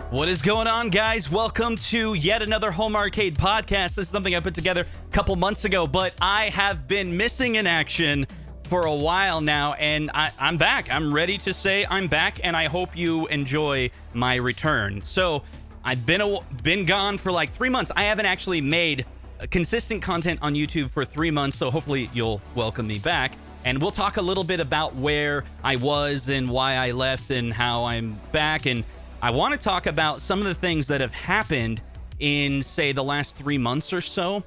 What is going on, guys? Welcome to yet another Home Arcade podcast. This is something I put together a couple months ago, but I have been missing in action for a while now, and I'm back. I'm ready to say I'm back, and I hope you enjoy my return. So I've been gone for like 3 months. I haven't actually made consistent content on YouTube for 3 months, so hopefully you'll welcome me back. And we'll talk a little bit about where I was and why I left and how I'm back. And I want to talk about some of the things that have happened in, say, the last 3 months or so.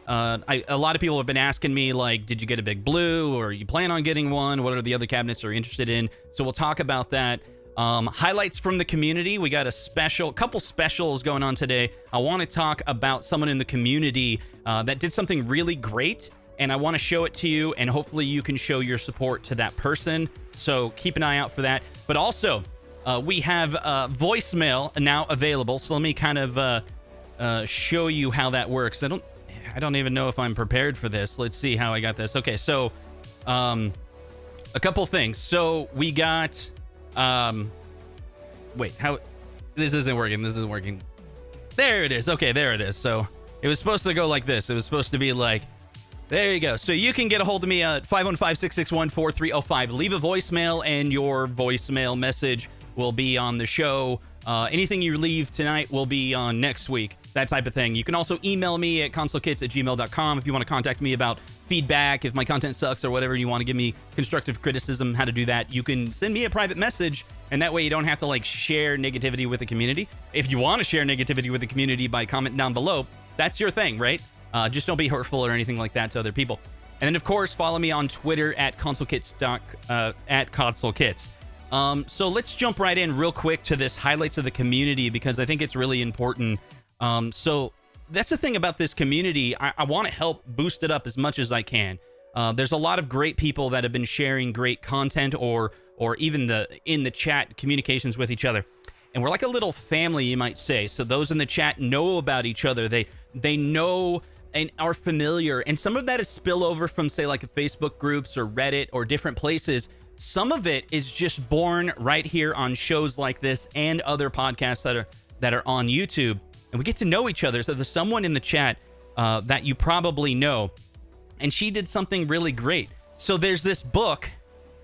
A lot of people have been asking me, like, did you get a big blue, or you plan on getting one? What are the other cabinets you're interested in? So we'll talk about that. Highlights from the community. We got a couple specials going on today. I want to talk about someone in the community that did something really great, and I want to show it to you, and hopefully you can show your support to that person. So keep an eye out for that. But also, we have voicemail now available, so let me kind of show you how that works. I don't even know if I'm prepared for this. Let's see how I got this. Okay, so a couple things. So we got wait, how this isn't working. There it is. Okay, there it is. So it was supposed to go like this. It was supposed to be like, there you go. So you can get a hold of me at 515-661-4305. Leave a voicemail, and your voicemail message will be on the show. Anything you leave tonight will be on next week, that type of thing. You can also email me at consulkits@gmail.com if you want to contact me about feedback, if my content sucks or whatever, you want to give me constructive criticism, how to do that. You can send me a private message, and that way you don't have to like share negativity with the community. If you want to share negativity with the community by commenting down below, that's your thing, right? Just don't be hurtful or anything like that to other people. And then, of course, follow me on Twitter at consulkits. So let's jump right in real quick to this highlights of the community, because I think it's really important. So that's the thing about this community. I want to help boost it up as much as I can. There's a lot of great people that have been sharing great content, or even in the chat communications with each other. And we're like a little family, you might say. So those in the chat know about each other. They know and are familiar. And some of that is spillover from, say, like Facebook groups or Reddit or different places. Some of it is just born right here on shows like this and other podcasts that are on YouTube. And we get to know each other. So there's someone in the chat that you probably know, and she did something really great. So there's this book.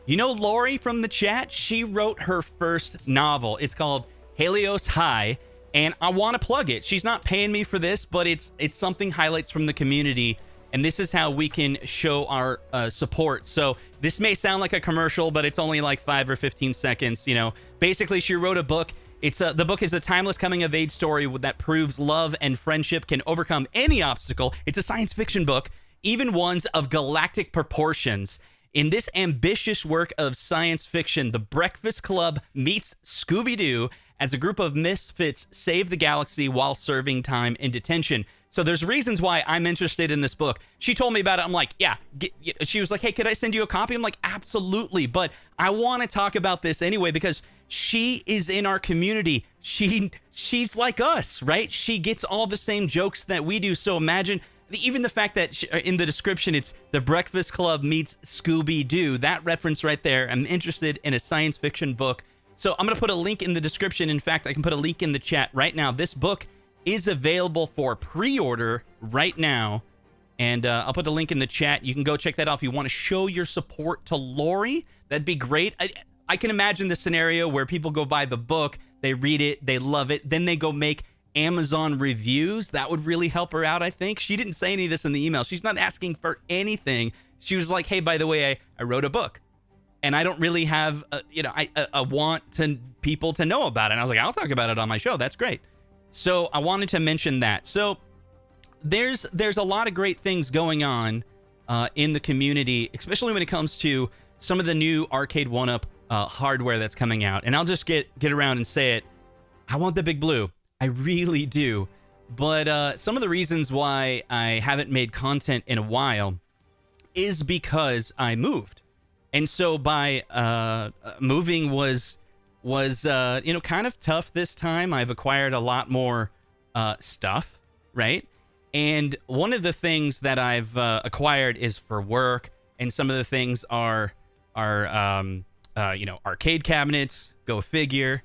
You know Lori from the chat? She wrote her first novel. It's called Helios High, and I want to plug it. She's not paying me for this, but it's something highlights from the community, and this is how we can show our support. So this may sound like a commercial, but it's only like 5 or 15 seconds. You know, basically she wrote a book. The book is a timeless coming-of-age story that proves love and friendship can overcome any obstacle. It's a science fiction book, even ones of galactic proportions. In this ambitious work of science fiction, the Breakfast Club meets Scooby-Doo as a group of misfits save the galaxy while serving time in detention. So there's reasons why I'm interested in this book. She told me about it. I'm like, yeah. She was like, hey, could I send you a copy? I'm like, absolutely. But I want to talk about this anyway, because she is in our community. She's like us, right? She gets all the same jokes that we do. So imagine even the fact that in the description, it's the Breakfast Club meets Scooby-Doo. That reference right there. I'm interested in a science fiction book. So I'm going to put a link in the description. In fact, I can put a link in the chat right now. This book is available for pre-order right now. And I'll put the link in the chat. You can go check that out if you want to show your support to Lori. That'd be great. I can imagine the scenario where people go buy the book, they read it, they love it, then they go make Amazon reviews. That would really help her out, I think. She didn't say any of this in the email. She's not asking for anything. She was like, hey, by the way, I wrote a book. And I don't really have, I want people to know about it. And I was like, I'll talk about it on my show. That's great. So I wanted to mention that. So there's a lot of great things going on in the community, especially when it comes to some of the new Arcade1up hardware that's coming out. And I'll just get around and say it. I want the big blue. I really do. But some of the reasons why I haven't made content in a while is because I moved. And so by moving was kind of tough this time. I've acquired a lot more stuff, right? And one of the things that I've acquired is for work, and some of the things are arcade cabinets. Go figure.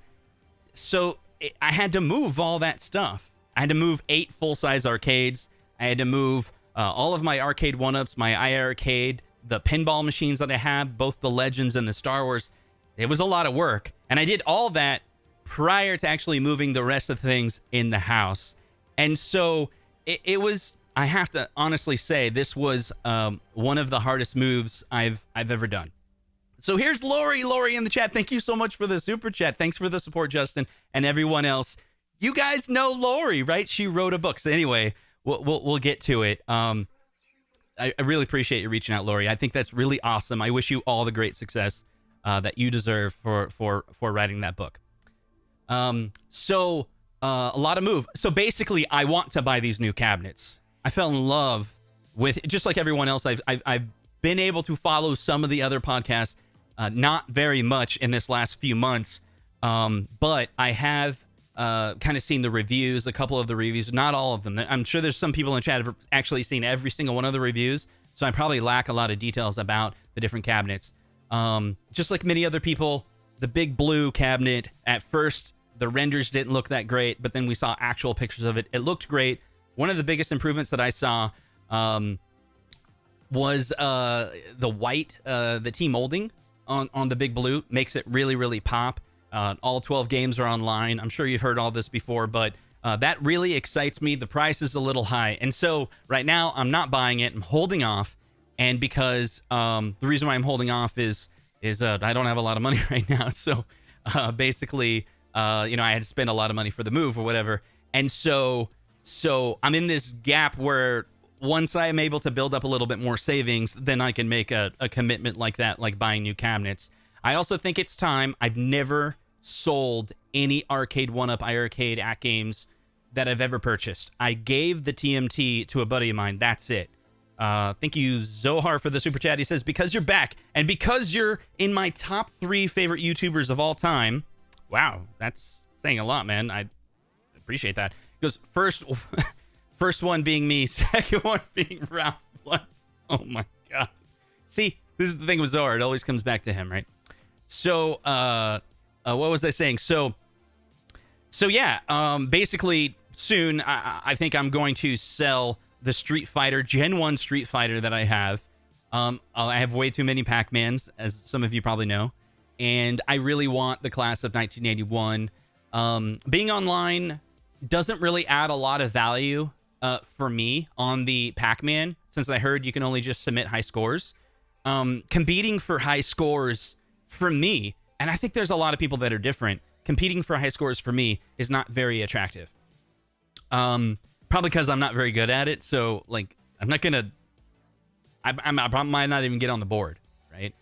So I had to move all that stuff. I had to move 8 full-size arcades. I had to move all of my Arcade1ups, my iArcade, the pinball machines that I have, both the Legends and the Star Wars. It was a lot of work. And I did all that prior to actually moving the rest of the things in the house. And so it was, I have to honestly say, this was one of the hardest moves I've ever done. So here's Lori. Lori in the chat. Thank you so much for the super chat. Thanks for the support, Justin, and everyone else. You guys know Lori, right? She wrote a book. So anyway, we'll get to it. I really appreciate you reaching out, Lori. I think that's really awesome. I wish you all the great success that you deserve for writing that book. So a lot of move. So basically, I want to buy these new cabinets. I fell in love with, just like everyone else. I've been able to follow some of the other podcasts, not very much in this last few months, but I have kind of seen the reviews, a couple of the reviews, not all of them. I'm sure there's some people in the chat have actually seen every single one of the reviews, so I probably lack a lot of details about the different cabinets. Just like many other people, the big blue cabinet, at first, the renders didn't look that great, but then we saw actual pictures of it. It looked great. One of the biggest improvements that I saw was the white, the T-molding on the big blue makes it really, really pop. All 12 games are online. I'm sure you've heard all this before, but that really excites me. The price is a little high. And so right now I'm not buying it. I'm holding off. And because the reason why I'm holding off is I don't have a lot of money right now. So basically, I had to spend a lot of money for the move or whatever. And so I'm in this gap where once I am able to build up a little bit more savings, then I can make a commitment like that, like buying new cabinets. I also think it's time. I've never sold any Arcade1up, iArcade, AtGames that I've ever purchased. I gave the TMT to a buddy of mine. That's it. Thank you, Zohar, for the super chat. He says, because you're back and because you're in my top 3 favorite YouTubers of all time. Wow, that's saying a lot, man. I appreciate that. He goes, first one being me, second one being Ralph. What? Oh my God. See, this is the thing with Zohar. It always comes back to him, right? So, what was I saying? So yeah, basically soon I think I'm going to sell the Street Fighter, Gen 1 Street Fighter that I have. I have way too many Pac-Mans, as some of you probably know. And I really want the class of 1981. Being online doesn't really add a lot of value for me on the Pac-Man, since I heard you can only just submit high scores. Competing for high scores for me, and I think there's a lot of people that are different, competing for high scores for me is not very attractive. Probably because I'm not very good at it. So like, I'm not gonna, I might not even get on the board, right?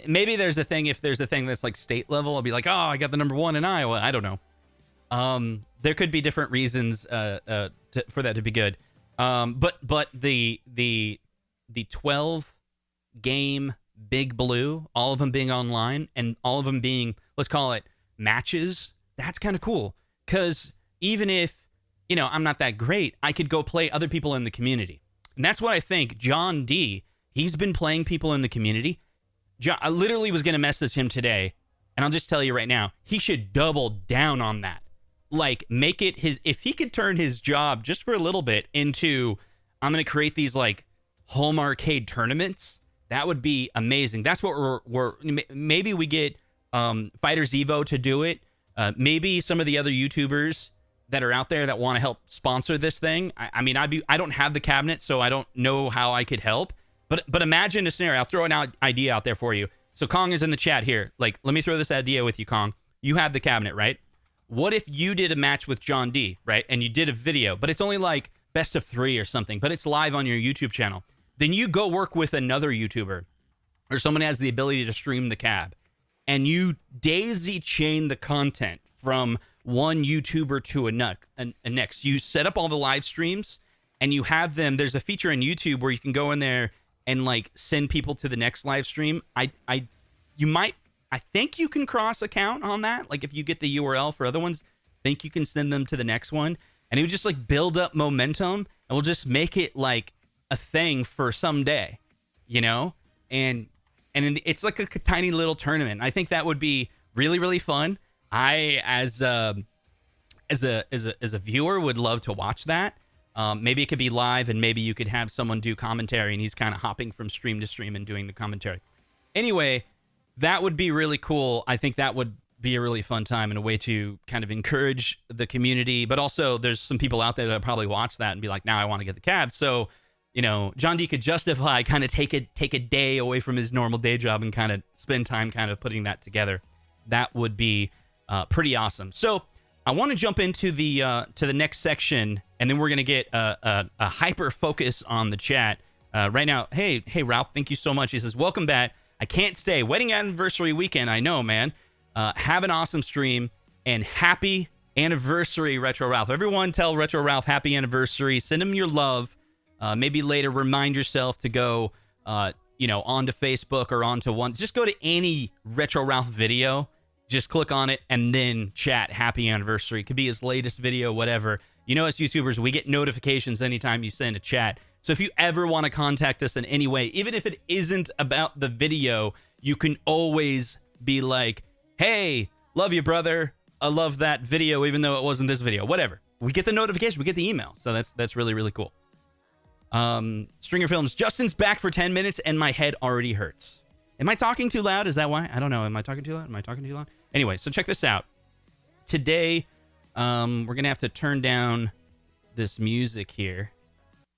Maybe there's a thing, if there's a thing that's like state level, I'll be like, oh, I got the #1 in Iowa. I don't know. There could be different reasons for that to be good. But the 12 game Big Blue, all of them being online and all of them being, let's call it matches, that's kind of cool. Because even if, I'm not that great, I could go play other people in the community. And that's what I think. John D, he's been playing people in the community. I literally was going to message him today, and I'll just tell you right now, he should double down on that. Like, make it his, if he could turn his job just for a little bit into, I'm going to create these like home arcade tournaments, that would be amazing. That's what we're maybe we get Fighters Evo to do it. Maybe some of the other YouTubers that are out there that want to help sponsor this thing. I mean, I don't have the cabinet, so I don't know how I could help. But imagine a scenario. I'll throw an idea out there for you. So Kong is in the chat here. Like, let me throw this idea with you, Kong. You have the cabinet, right? What if you did a match with John D, right? And you did a video, but it's only like best of 3 or something, but it's live on your YouTube channel. Then you go work with another YouTuber or someone who has the ability to stream the cab, and you daisy chain the content from one YouTuber to a next. You set up all the live streams and you have them. There's a feature in YouTube where you can go in there and like send people to the next live stream. I think you can cross account on that. Like if you get the URL for other ones, I think you can send them to the next one, and it would just like build up momentum, and we'll just make it like a thing for someday, and it's like a tiny little tournament. I think that would be really, really fun. As as a viewer would love to watch that. Maybe it could be live, and maybe you could have someone do commentary, and he's kind of hopping from stream to stream and doing the commentary. Anyway, that would be really cool. I think that would be a really fun time and a way to kind of encourage the community. But also, there's some people out there that probably watch that and be like, now I want to get the cab. So, you know, John D could justify kind of take a day away from his normal day job and kind of spend time kind of putting that together. That would be pretty awesome. So I want to jump into the next section, and then we're going to get a hyper focus on the chat right now. Hey, Ralph, thank you so much. He says, welcome back. I can't stay. Wedding anniversary weekend. I know, man. Have an awesome stream, and happy anniversary, Retro Ralph. Everyone tell Retro Ralph happy anniversary. Send him your love. Maybe later remind yourself to go, onto Facebook or onto one. Just go to any Retro Ralph video. Just click on it and then chat happy anniversary. It could be his latest video, whatever. You know, as YouTubers, we get notifications anytime you send a chat. So if you ever want to contact us in any way, even if it isn't about the video, you can always be like, hey, love you, brother. I love that video, even though it wasn't this video. Whatever. We get the notification. We get the email. So that's really, really cool. Stringer Films. Justin's back for 10 minutes and my head already hurts. Am I talking too loud? Is that why? I don't know. Am I talking too loud? Am I talking too loud? Anyway, so check this out. Today, we're going to have to turn down this music here.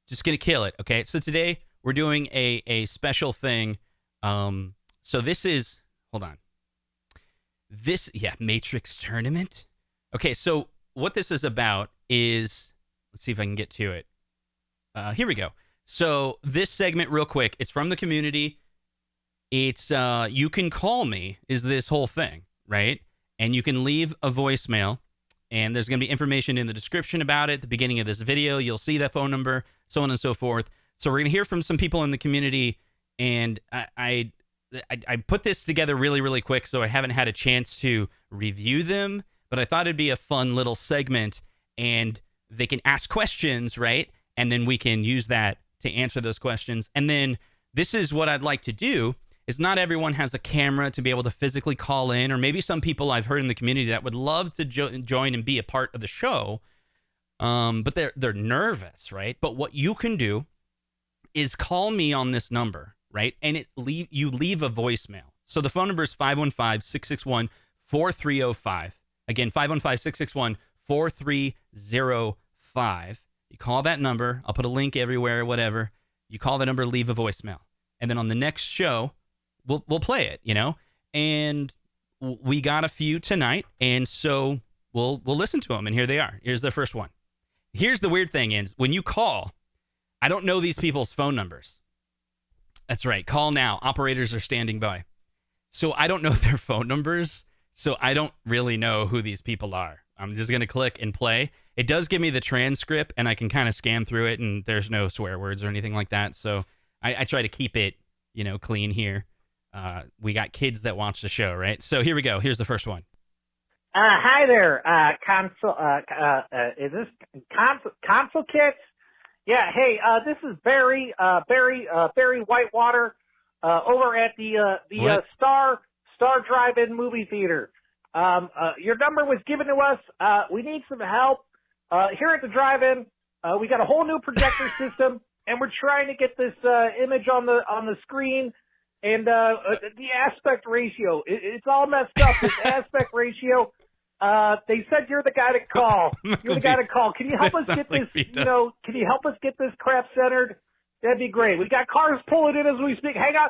Just going to kill it, okay? So today, we're doing a special thing. So this is... Hold on. Matrix Tournament. Okay, so what this is about is... Let's see if I can get to it. Here we go. So this segment, real quick, it's from the community. It's you can call me is this whole thing, right? And you can leave a voicemail, and there's going to be information in the description about it. At the beginning of this video, you'll see that phone number, so on and so forth. So we're going to hear from some people in the community, and I put this together really, really quick, so I haven't had a chance to review them, but I thought it'd be a fun little segment, and they can ask questions, right? And then we can use that to answer those questions. And then this is what I'd like to do, is not everyone has a camera to be able to physically call in, or maybe some people I've heard in the community that would love to join and be a part of the show, but they're nervous, right? But what you can do is call me on this number, right? And you leave a voicemail. So the phone number is 515-661-4305. Again, 515-661-4305. You call that number. I'll put a link everywhere, whatever. You call the number, leave a voicemail. And then on the next show, we'll play it, you know? And we got a few tonight, and so we'll listen to them, and here they are. Here's the first one. Here's the weird thing is, when you call, I don't know these people's phone numbers. That's right. Call now. Operators are standing by. So I don't know their phone numbers, so I don't really know who these people are. I'm just going to click and play. It does give me the transcript, and I can kind of scan through it, and there's no swear words or anything like that. So I try to keep it, clean here. We got kids that watch the show, right? So here we go. Here's the first one. Hi there, is this Console Kits? Yeah, hey, this is Barry Whitewater, over at the Star Drive-In movie theater. Your number was given to us. We need some help. Here at the drive-in, we got a whole new projector system, and we're trying to get this image on the screen, and the aspect ratio. It's all messed up. This aspect ratio. They said you're the guy to call. You're the guy to call. Can you help us get this? Can you help us get this crap centered? That'd be great. We got cars pulling in as we speak. Hang on.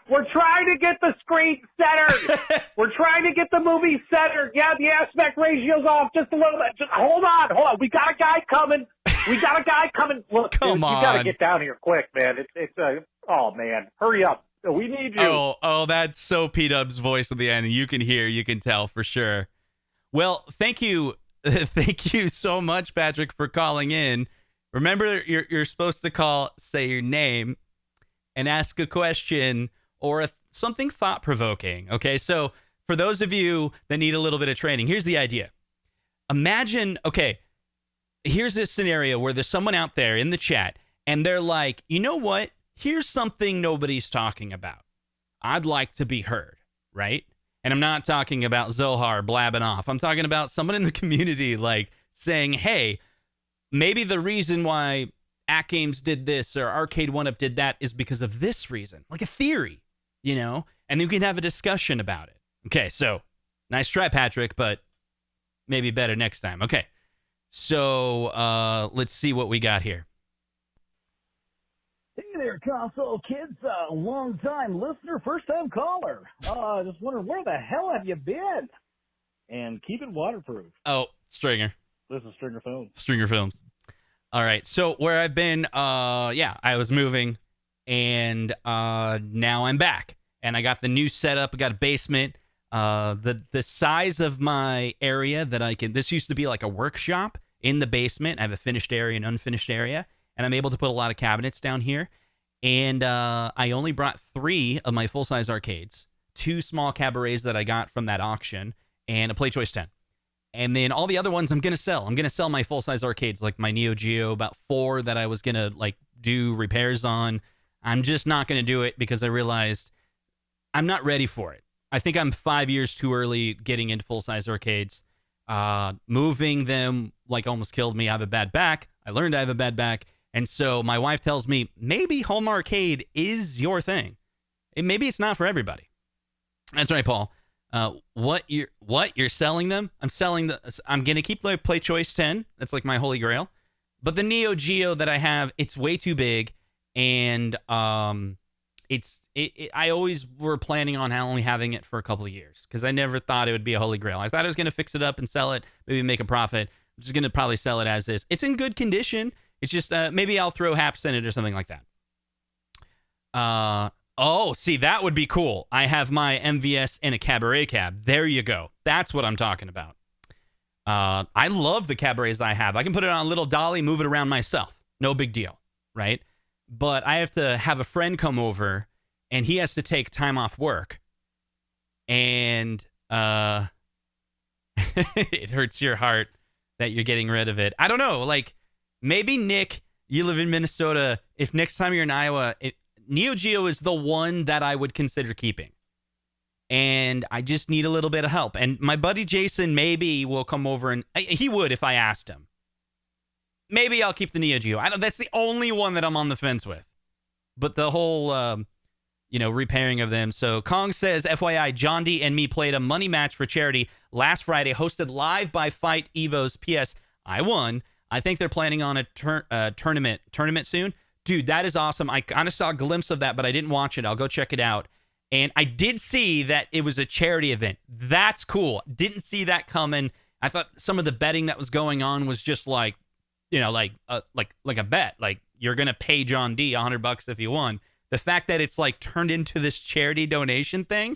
We're trying to get the screen centered. We're trying to get the movie centered. Yeah, the aspect ratio's off just a little bit. Just hold on. We got a guy coming. Look, Come dude, on. You got to get down here quick, man. Oh man, hurry up. We need you. Oh, that's so P-Dub's voice at the end. You can tell for sure. Well, thank you. Thank you so much, Patrick, for calling in. Remember, you're supposed to call, say your name, and ask a question or something thought-provoking, okay? So for those of you that need a little bit of training, here's the idea. Imagine, okay, here's this scenario where there's someone out there in the chat, and they're like, you know what? Here's something nobody's talking about. I'd like to be heard, right? And I'm not talking about Zohar blabbing off. I'm talking about someone in the community like saying, hey, maybe the reason why AtGames did this or Arcade1up did that is because of this reason. Like a theory, you know? And then we can have a discussion about it. Okay, so nice try, Patrick, but maybe better next time. Okay, so let's see what we got here. Hey there, console kids, long-time listener, first-time caller. Just wondering, where the hell have you been? And keep it waterproof. Oh, Stringer. This is Stringer Films. Stringer Films. All right, so where I've been, yeah, I was moving, and now I'm back. And I got the new setup. I got a basement. The size of my area that I can... This used to be like a workshop in the basement. I have a finished area and unfinished area. And I'm able to put a lot of cabinets down here. And I only brought 3 of my full-size arcades, 2 small cabarets that I got from that auction, and a PlayChoice 10. And then all the other ones I'm going to sell. I'm going to sell my full-size arcades, like my Neo Geo, about 4 that I was going to like do repairs on. I'm just not going to do it because I realized I'm not ready for it. I think I'm 5 years too early getting into full-size arcades. Moving them like almost killed me. I have a bad back. I learned I have a bad back. And so my wife tells me, maybe home arcade is your thing. Maybe it's not for everybody. That's right, Paul. What you're selling them? I'm gonna keep the PlayChoice 10. That's like my holy grail. But the Neo Geo that I have, it's way too big, and I always were planning on only having it for a couple of years because I never thought it would be a holy grail. I thought I was gonna fix it up and sell it, maybe make a profit. I'm just gonna probably sell it as is. It's in good condition. It's just maybe I'll throw haps in it or something like that. Oh, see, that would be cool. I have my MVS in a cabaret cab. There you go. That's what I'm talking about. I love the cabarets I have. I can put it on a little dolly, move it around myself. No big deal, right? But I have to have a friend come over, and he has to take time off work. And it hurts your heart that you're getting rid of it. I don't know, like... Maybe, Nick, you live in Minnesota. If next time you're in Iowa, Neo Geo is the one that I would consider keeping. And I just need a little bit of help. And my buddy Jason maybe will come over, and he would if I asked him. Maybe I'll keep the Neo Geo. That's the only one that I'm on the fence with. But the whole, repairing of them. So Kong says, FYI, John D and me played a money match for charity last Friday, hosted live by Fight Evos. P.S. I won. I think they're planning on a tournament soon. Dude, that is awesome. I kind of saw a glimpse of that, but I didn't watch it. I'll go check it out. And I did see that it was a charity event. That's cool. Didn't see that coming. I thought some of the betting that was going on was just like, like a bet. Like you're gonna pay John D $100 if you won. The fact that it's like turned into this charity donation thing,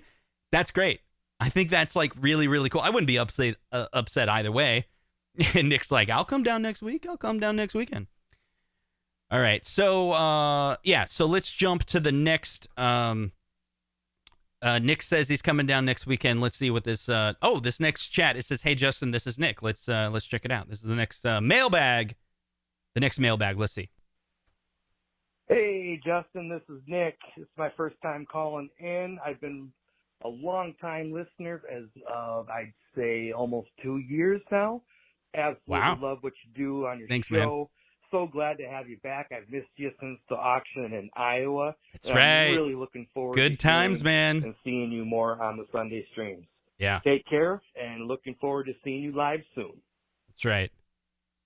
that's great. I think that's like really, really cool. I wouldn't be upset either way. And Nick's like, I'll come down next week. I'll come down next weekend. All right. So, so let's jump to the next. Nick says he's coming down next weekend. Let's see what this. This next chat. It says, "Hey Justin, this is Nick. Let's check it out. This is the next mailbag. The next mailbag. Let's see." Hey Justin, this is Nick. It's my first time calling in. I've been a long time listener, as I'd say almost 2 years now. Absolutely love what you do on your show. Man. So glad to have you back. I've missed you since the auction in Iowa. That's right. I'm really looking forward to times, man. And seeing you more on the Sunday streams. Yeah. Take care, and looking forward to seeing you live soon. That's right.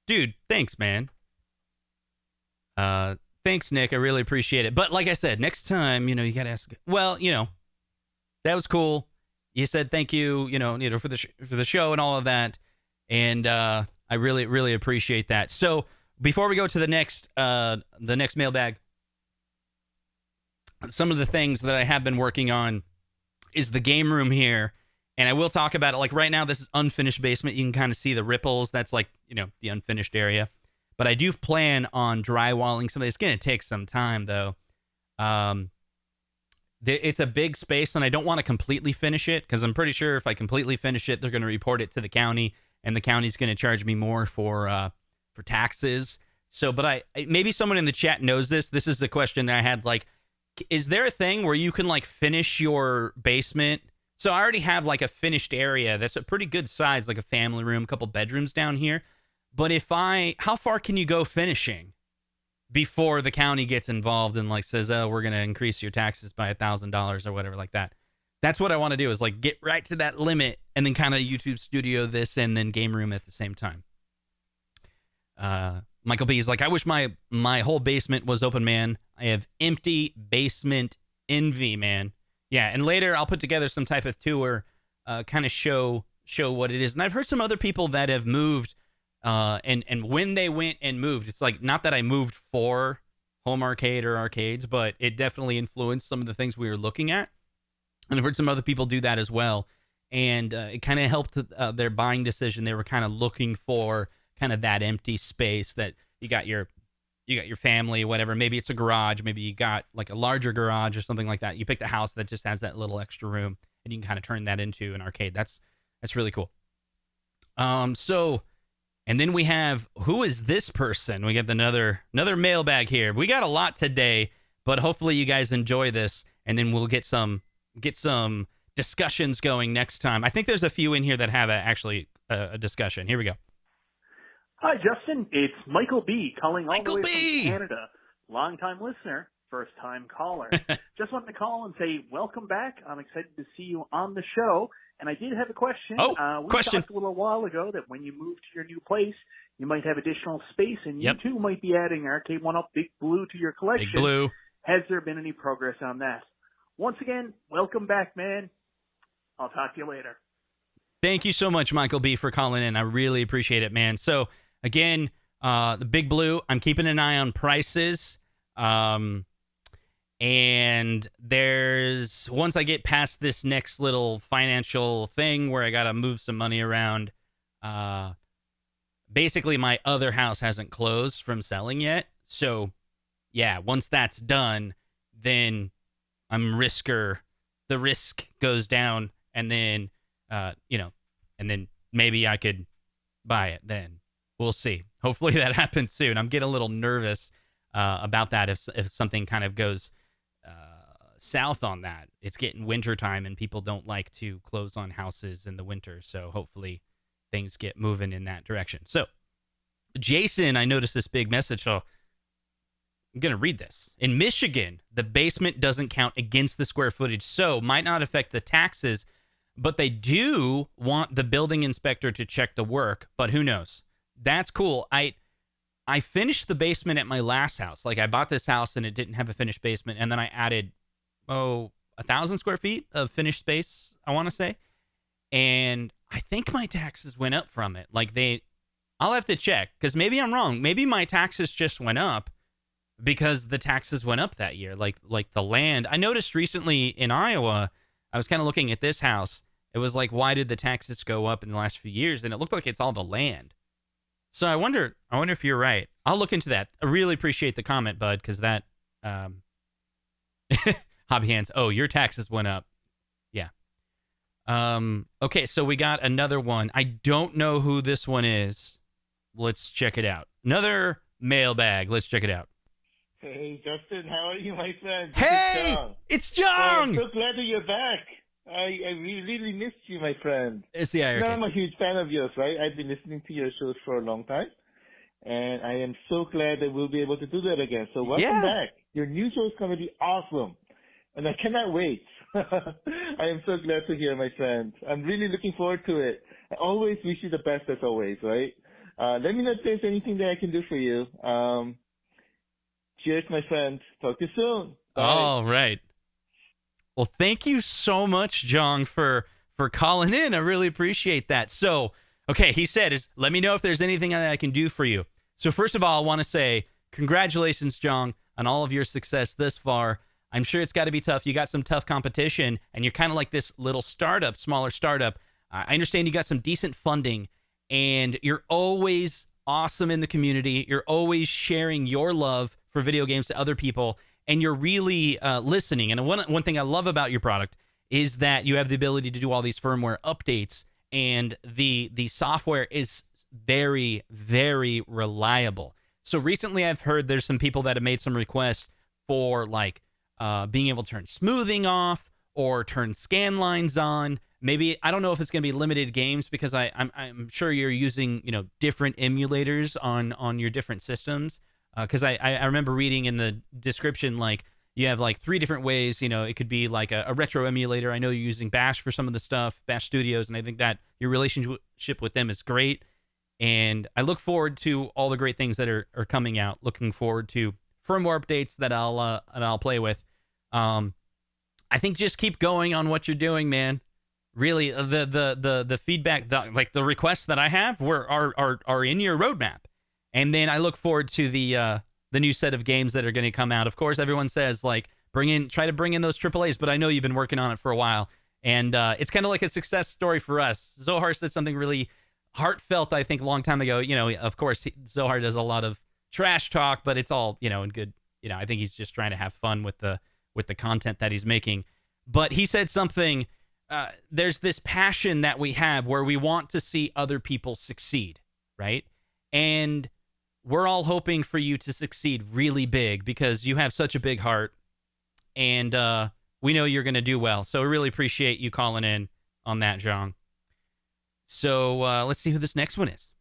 Dude, thanks, man. Thanks, Nick. I really appreciate it. But like I said, next time, you got to ask. Well, that was cool. You said thank you, for the show and all of that. And I really, really appreciate that. So before we go to the next mailbag, some of the things that I have been working on is the game room here. And I will talk about it. Like right now, this is unfinished basement. You can kind of see the ripples. That's like, the unfinished area. But I do plan on drywalling some of this. It's going to take some time, though. It's a big space, and I don't want to completely finish it because I'm pretty sure if I completely finish it, they're going to report it to the county. And the county's going to charge me more for taxes. So, but maybe someone in the chat knows this. This is the question that I had. Like, is there a thing where you can like finish your basement So I already have like a finished area that's a pretty good size, like a family room, a couple bedrooms down here. But how far can you go finishing before the county gets involved and like says, oh, we're going to increase your taxes by $1,000 or whatever like that? That's what I want to do, is like get right to that limit and then kind of YouTube studio this and then game room at the same time. Michael B is like, I wish my whole basement was open, man. I have empty basement envy, man. Yeah, and later I'll put together some type of tour, kind of show what it is. And I've heard some other people that have moved, and when they went and moved, it's like, not that I moved for home arcade or arcades, but it definitely influenced some of the things we were looking at. And I've heard some other people do that as well. And it kind of helped their buying decision. They were kind of looking for kind of that empty space that you got your family, whatever. Maybe it's a garage. Maybe you got like a larger garage or something like that. You picked a house that just has that little extra room, and you can kind of turn that into an arcade. That's really cool. And then we have, who is this person? We got another mailbag here. We got a lot today, but hopefully you guys enjoy this, and then we'll get some discussions going next time. I think there's a few in here that have a discussion. Here we go. Hi, Justin. It's Michael B. calling all Michael the way B. from Canada. Long-time listener, first-time caller. Just wanted to call and say welcome back. I'm excited to see you on the show. And I did have a question. We talked a little while ago that when you move to your new place, you might have additional space, and you too might be adding Arcade1up Big Blue to your collection. Big Blue. Has there been any progress on that? Once again, welcome back, man. I'll talk to you later. Thank you so much, Michael B, for calling in. I really appreciate it, man. So, again, the Big Blue, I'm keeping an eye on prices. And once I get past this next little financial thing where I got to move some money around, basically my other house hasn't closed from selling yet. So, yeah, once that's done, then the risk goes down, and then, and then maybe I could buy it then. We'll see. Hopefully that happens soon. I'm getting a little nervous about that if something kind of goes south on that. It's getting winter time, and people don't like to close on houses in the winter, so hopefully things get moving in that direction. So, Jason, I noticed this big message, so I'm going to read this. In Michigan, the basement doesn't count against the square footage, so might not affect the taxes, but they do want the building inspector to check the work, but who knows? That's cool. I finished the basement at my last house. Like, I bought this house and it didn't have a finished basement, and then I added 1,000 square feet of finished space, I want to say. And I think my taxes went up from it. Like, I'll have to check, because maybe I'm wrong. Maybe my taxes just went up because the taxes went up that year. Like the land. I noticed recently in Iowa, I was kind of looking at this house. It was like, why did the taxes go up in the last few years? And it looked like it's all the land. So I wonder if you're right. I'll look into that. I really appreciate the comment, bud, because that, Hobby Hands, oh, your taxes went up. Yeah. Okay, so we got another one. I don't know who this one is. Let's check it out. Another mailbag. Let's check it out. Hey, Justin, how are you, my friend? Hey, it's John. I'm so glad that you're back. I really missed you, my friend. It's the Arcade. I'm a huge fan of yours, right? I've been listening to your shows for a long time, and I am so glad that we'll be able to do that again. So welcome back. Your new show is going to be awesome, and I cannot wait. I am so glad to hear, my friend. I'm really looking forward to it. I always wish you the best as always, right? Let me know if there's anything that I can do for you. Cheers, my friend. Talk to you soon. Bye. All right. Well, thank you so much, John, for calling in. I really appreciate that. So, okay, he said, let me know if there's anything that I can do for you. So first of all, I want to say congratulations, John, on all of your success this far. I'm sure it's got to be tough. You got some tough competition, and you're kind of like this little startup, smaller startup. I understand you got some decent funding, and you're always awesome in the community. You're always sharing your love for video games to other people, and you're really listening. And one thing I love about your product is that you have the ability to do all these firmware updates, and the software is very, very reliable. So recently I've heard there's some people that have made some requests for like being able to turn smoothing off, or turn scan lines on. Maybe, I don't know if it's going to be limited games, because I'm sure you're using, different emulators on your different systems. Because I remember reading in the description, like, you have like 3 different ways. It could be like a retro emulator. I know you're using Bash for some of the stuff, Bash Studios, and I think that your relationship with them is great. And I look forward to all the great things that are coming out. Looking forward to firmware updates that I'll play with. I think just keep going on what you're doing, man. Really, the feedback, the requests that I have are in your roadmap. And then I look forward to the new set of games that are going to come out. Of course, everyone says, like, try to bring in those AAAs, but I know you've been working on it for a while. And it's kind of like a success story for us. Zohar said something really heartfelt, I think, a long time ago. Of course, Zohar does a lot of trash talk, but it's all, in good, I think he's just trying to have fun with the content that he's making. But he said something, there's this passion that we have where we want to see other people succeed, right? And we're all hoping for you to succeed really big, because you have such a big heart, and we know you're going to do well. So we really appreciate you calling in on that, Zhang. So let's see who this next one is.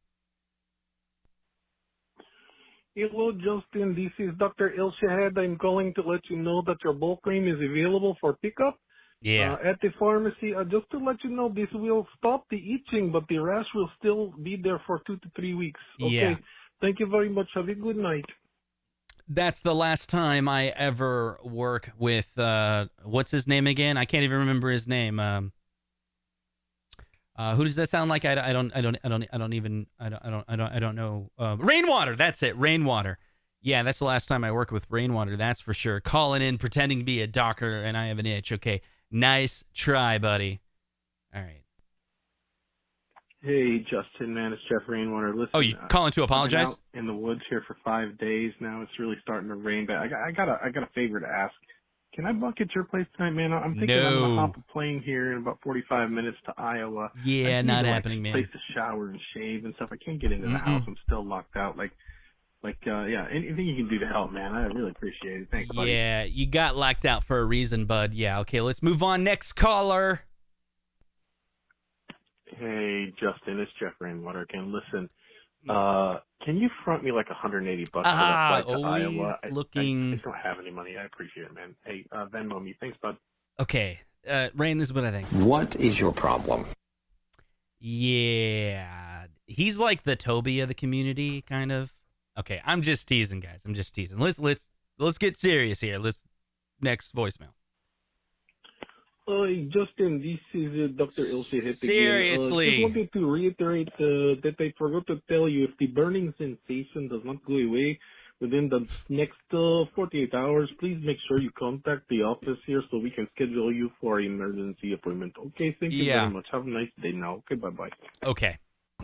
Hello, Justin. This is Dr. Ilshahad. I'm calling to let you know that your bulk cream is available for pickup. Yeah. At the pharmacy. Just to let you know, this will stop the itching, but the rash will still be there for 2 to 3 weeks. Okay. Yeah. Thank you very much. Have a good night. That's the last time I ever work with what's his name again? I can't even remember his name. Who does that sound like? I don't know. Rainwater. That's it. Rainwater. Yeah, that's the last time I worked with Rainwater. That's for sure. Calling in, pretending to be a doctor, and I have an itch. Okay, nice try, buddy. All right. Hey, Justin, man, it's Jeff Rainwater. Listen, you calling to apologize? I've been out in the woods here for 5 days now. It's really starting to rain, but I got a favor to ask. Can I bucket your place tonight, man? I'm thinking I'm gonna hop a plane here in about 45 minutes to Iowa. Yeah, not happening, man. Place to shower and shave and stuff. I can't get into the house. I'm still locked out. Yeah, anything you can do to help, man. I really appreciate it. Thanks, buddy. Yeah, you got locked out for a reason, bud. Yeah, okay, let's move on. Next caller. Hey, Justin, it's Jeff Rainwater again. Listen, can you front me like $180 for that flight to Iowa? I don't have any money. I appreciate it, man. Hey, Venmo me. Thanks, bud. Okay, Rain, this is what I think. What is your problem? Yeah, he's like the Toby of the community, kind of. Okay, I'm just teasing, guys. I'm just teasing. Let's get serious here. Next voicemail. Justin, this is Dr. Ilshahad. Seriously. Just wanted to reiterate that I forgot to tell you, if the burning sensation does not go away within the next 48 hours, please make sure you contact the office here so we can schedule you for an emergency appointment. Okay, thank you very much. Have a nice day now. Okay, bye-bye. Okay.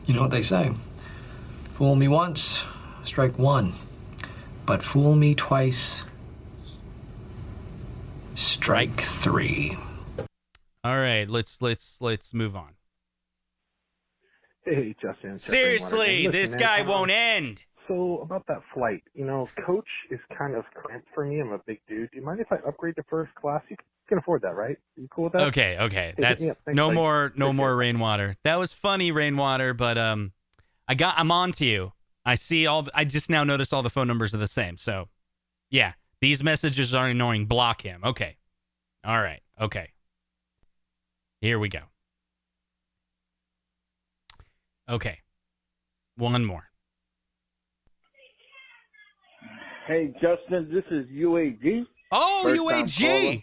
You know what they say. Fool me once, strike one. But fool me twice, strike three. All right, let's move on. Hey, Justin. Seriously, this guy won't end. So about that flight, coach is kind of cramped for me. I'm a big dude. Do you mind if I upgrade to first class? You can afford that, right? You cool with that? Okay. Hey, That's no more Rainwater. That was funny, Rainwater, but I'm on to you. I just now noticed all the phone numbers are the same. So, yeah, these messages are annoying. Block him. Okay. All right. Okay. Here we go. Okay. One more. Hey, Justin, this is UAG. Oh, UAG!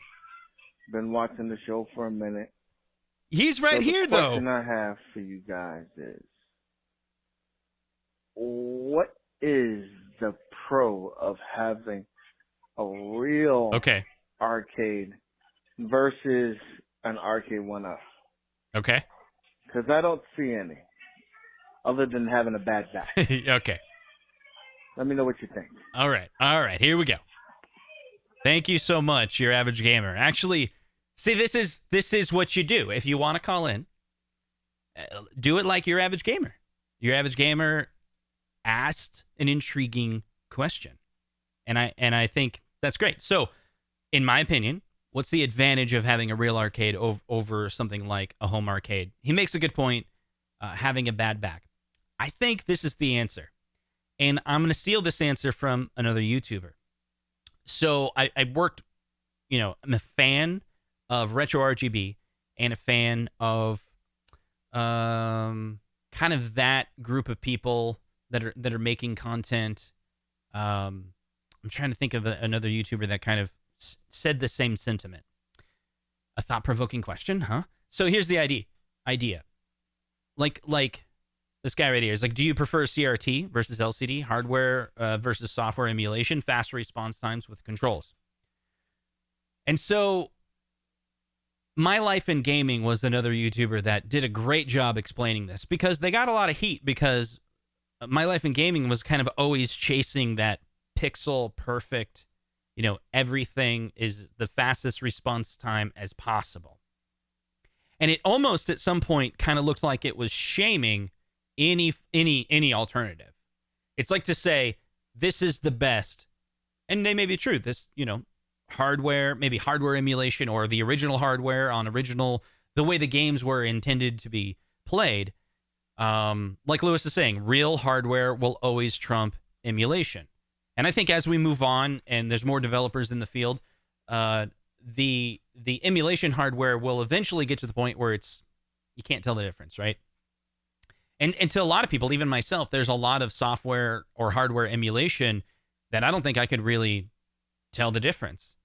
Been watching the show for a minute. He's right here, though. The question I have for you guys is, what is the pro of having a real arcade versus an Arcade1up? Okay. Because I don't see any, other than having a bad back. Okay. Let me know what you think. All right. Here we go. Thank you so much, your average gamer. Actually, see, this is what you do. If you want to call in, do it like your average gamer. Your average gamer asked an intriguing question, and I think that's great. So, in my opinion, What's the advantage of having a real arcade over something like a home arcade? He makes a good point, having a bad back. I think this is the answer. And I'm going to steal this answer from another YouTuber. So I worked, I'm a fan of RetroRGB and a fan of kind of that group of people that are making content. I'm trying to think of another YouTuber that kind of said the same sentiment. A thought-provoking question, huh? So here's the idea. Like this guy right here is like, do you prefer CRT versus LCD, hardware versus software emulation, faster response times with controls? And so My Life in Gaming was another YouTuber that did a great job explaining this, because they got a lot of heat because My Life in Gaming was kind of always chasing that pixel perfect, everything is the fastest response time as possible. And it almost at some point kind of looked like it was shaming any alternative. It's like to say, this is the best. And they may be true. This, hardware, maybe hardware emulation or the original hardware on the way the games were intended to be played. Like Lewis is saying, real hardware will always trump emulation. And I think as we move on and there's more developers in the field, the emulation hardware will eventually get to the point where you can't tell the difference, right? And to a lot of people, even myself, there's a lot of software or hardware emulation that I don't think I could really tell the difference.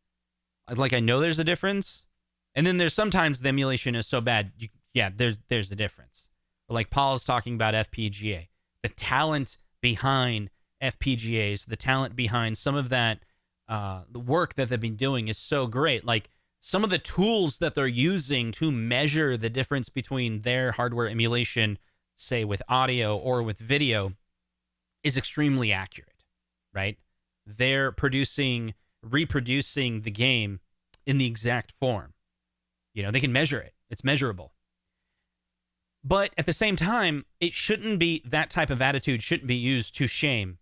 Like, I know there's a difference, and then there's sometimes the emulation is so bad, there's a difference. Like Paul's talking about FPGA, the talent behind FPGAs, the talent behind some of that, the work that they've been doing is so great. Like, some of the tools that they're using to measure the difference between their hardware emulation, say with audio or with video, is extremely accurate, right? They're reproducing the game in the exact form. They can measure it. It's measurable. But at the same time, it shouldn't be, that type of attitude shouldn't be used to shame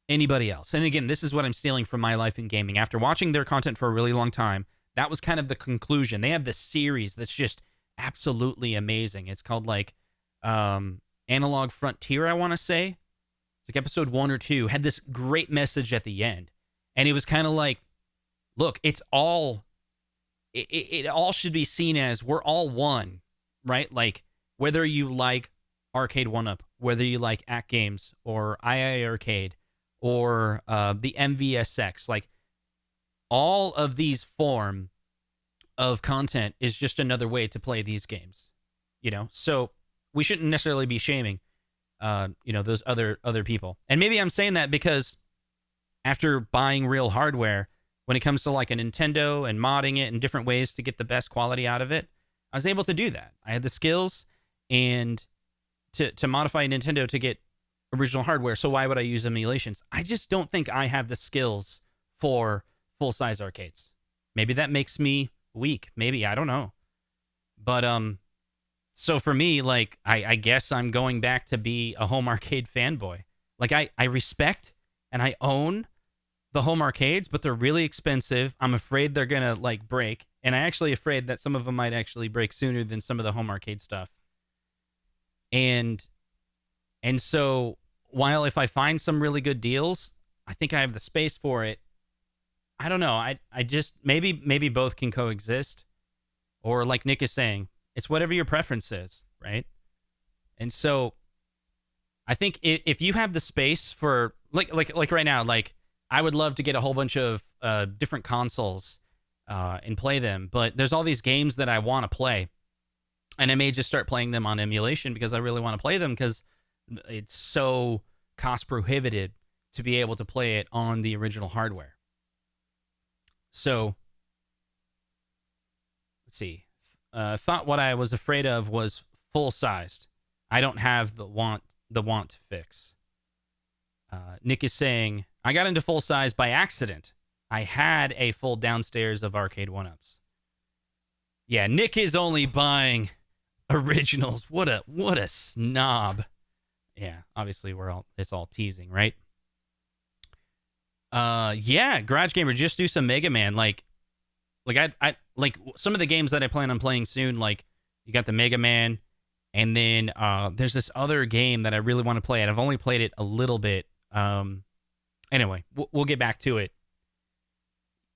anybody else. And again, this is what I'm stealing from My Life in Gaming. After watching their content for a really long time, that was kind of the conclusion. They have this series that's just absolutely amazing. It's called Analog Frontier, I want to say. It's like episode 1 or 2, had this great message at the end. And it was kind of like, look, it all should be seen as we're all one, right? Like, whether you like Arcade1up, whether you like AtGames or II Arcade or the MVSX, like, all of these form of content is just another way to play these games, So we shouldn't necessarily be shaming, those other people. And maybe I'm saying that because after buying real hardware, when it comes to like a Nintendo and modding it in different ways to get the best quality out of it, I was able to do that. I had the skills and to modify Nintendo to get original hardware. So why would I use emulations? I just don't think I have the skills for full-size arcades. Maybe that makes me weak. Maybe, I don't know. But so for me, like, I guess I'm going back to be a home arcade fanboy. Like, I respect and I own the home arcades, but they're really expensive. I'm afraid they're gonna like break, and I'm actually afraid that some of them might actually break sooner than some of the home arcade stuff. And so while if I find some really good deals, I think I have the space for it. I don't know. I just maybe both can coexist, or like Nick is saying, it's whatever your preference is, right? And so I think if you have the space for like right now, like, I would love to get a whole bunch of different consoles and play them, but there's all these games that I want to play, and I may just start playing them on emulation because I really want to play them because it's so cost prohibitive to be able to play it on the original hardware. So let's see. Thought what I was afraid of was full-sized. I don't have the want to fix. Nick is saying, I got into full size by accident. I had a full downstairs of Arcade1ups. Yeah, Nick is only buying originals. What a snob. Yeah, obviously it's all teasing, right? Yeah, Garage Gamer, just do some Mega Man. Like, Like I like some of the games that I plan on playing soon. Like you got the Mega Man, and then there's this other game that I really want to play, and I've only played it a little bit. Anyway, we'll get back to it.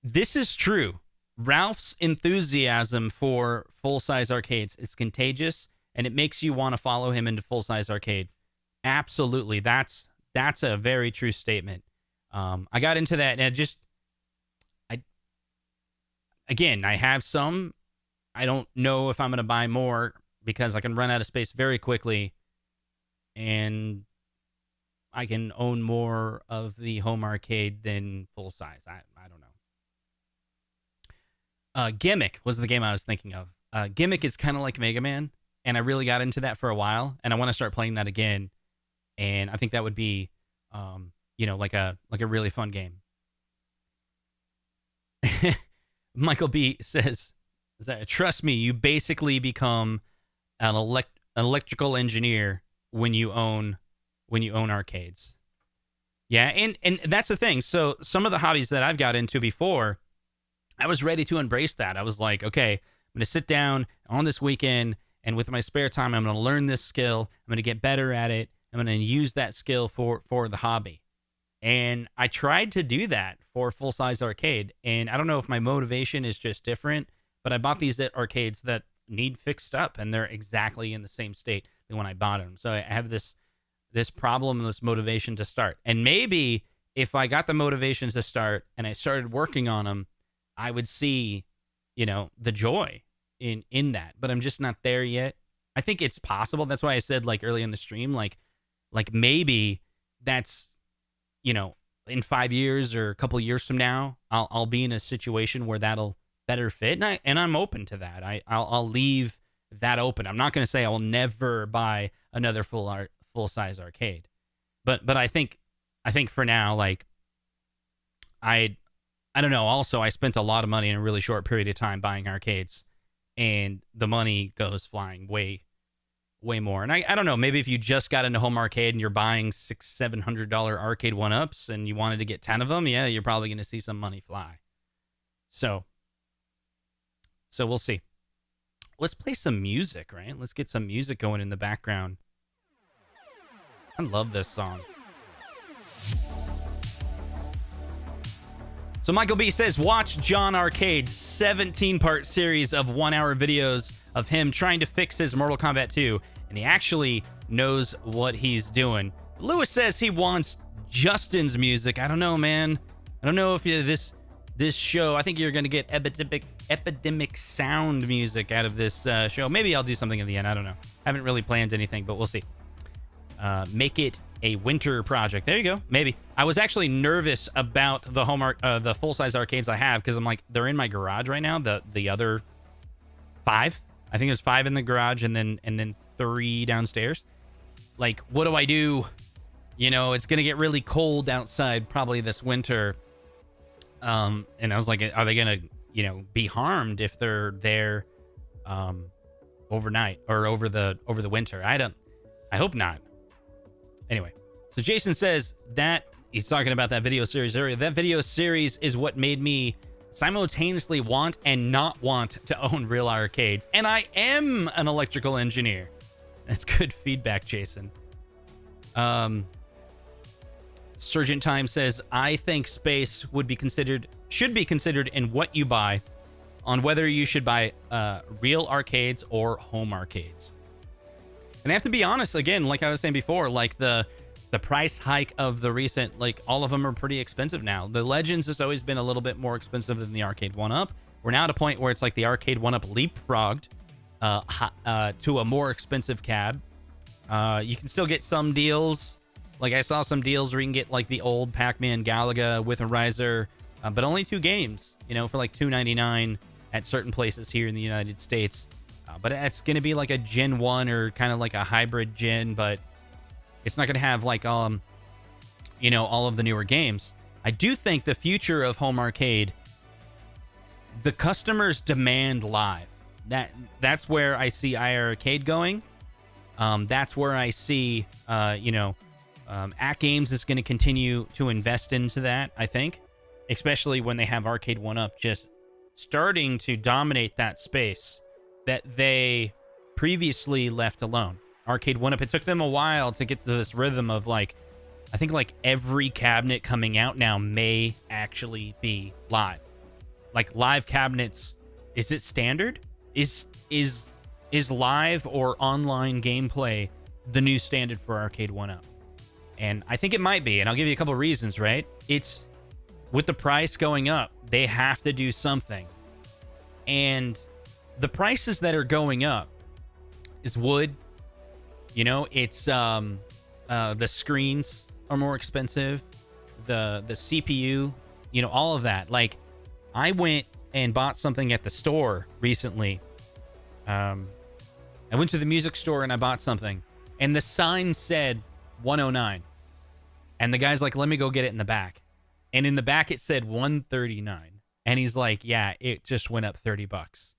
This is true. Ralph's enthusiasm for full-size arcades is contagious, and it makes you want to follow him into full-size arcade. Absolutely, that's a very true statement. I got into that, and I have some. I don't know if I'm going to buy more because I can run out of space very quickly, and I can own more of the home arcade than full size. I don't know. Gimmick was the game I was thinking of. Gimmick is kind of like Mega Man, and I really got into that for a while, and I want to start playing that again. And I think that would be, like a really fun game. Michael B says, trust me, you basically become an electrical engineer when you own arcades. Yeah, and that's the thing. So some of the hobbies that I've got into before, I was ready to embrace that. I was like, okay, I'm going to sit down on this weekend, and with my spare time, I'm going to learn this skill. I'm going to get better at it. I'm going to use that skill for the hobby. And I tried to do that for full-size arcade, and I don't know if my motivation is just different, but I bought these arcades that need fixed up, and they're exactly in the same state than when I bought them. So I have this problem, this motivation to start. And maybe if I got the motivations to start and I started working on them, I would see, the joy in that. But I'm just not there yet. I think it's possible. That's why I said, like, early in the stream, like maybe that's, in 5 years or a couple of years from now, I'll be in a situation where that'll better fit. And I'm open to that. I'll leave that open. I'm not going to say I will never buy another full-size arcade. But I think for now, like, I don't know. Also, I spent a lot of money in a really short period of time buying arcades, and the money goes flying way more. And I don't know, maybe if you just got into home arcade and you're buying $600-700 Arcade1ups and you wanted to get 10 of them, yeah, you're probably going to see some money fly. So we'll see. Let's play some music, right? Let's get some music going in the background. I love this song. So Michael B says, watch John Arcade's 17-part series of 1-hour videos of him trying to fix his Mortal Kombat 2, and he actually knows what he's doing. Lewis says he wants Justin's music. I don't know, man. I don't know if this show, I think you're going to get epidemic sound music out of this show. Maybe I'll do something in the end. I don't know. Haven't really planned anything, but we'll see. Make it a winter project. There you go. Maybe. I was actually nervous about the full-size arcades I have because I'm like, they're in my garage right now. The other 5. I think there's 5 in the garage and then 3 downstairs. Like, what do I do? It's gonna get really cold outside probably this winter. And I was like, are they gonna, be harmed if they're there overnight or over the winter? I hope not. Anyway, so Jason says that he's talking about that video series earlier. That video series is what made me simultaneously want and not want to own real arcades. And I am an electrical engineer. That's good feedback, Jason. Sergeant Time says, I think space should be considered in what you buy on whether you should buy real arcades or home arcades. And I have to be honest, again, like I was saying before, like the price hike of the recent, like, all of them are pretty expensive now. The Legends has always been a little bit more expensive than the Arcade1up. We're now at a point where it's like the Arcade1up leapfrogged to a more expensive cab. You can still get some deals. Like, I saw some deals where you can get, like, the old Pac-Man Galaga with a riser, but only 2 games, for like $2.99 at certain places here in the United States. But it's going to be like a Gen 1 or kind of like a hybrid Gen, but it's not going to have, like, all of the newer games. I do think the future of home arcade, the customers demand live. That's where I see iArcade going. That's where I see, AtGames is going to continue to invest into that, I think. Especially when they have Arcade1up just starting to dominate that space that they previously left alone. Arcade1up, it took them a while to get to this rhythm of like, I think like every cabinet coming out now may actually be live. Like live cabinets, is it standard? Is live or online gameplay the new standard for Arcade1up? And I think it might be, and I'll give you a couple of reasons, right? It's with the price going up, they have to do something. And the prices that are going up is wood. You know, it's the screens are more expensive, the CPU, you know, all of that. Like, I went and bought something at the store recently. I went to the music store and I bought something, and the sign said 109. And the guy's like, let me go get it in the back. And in the back it said 139. And he's like, yeah, it just went up $30.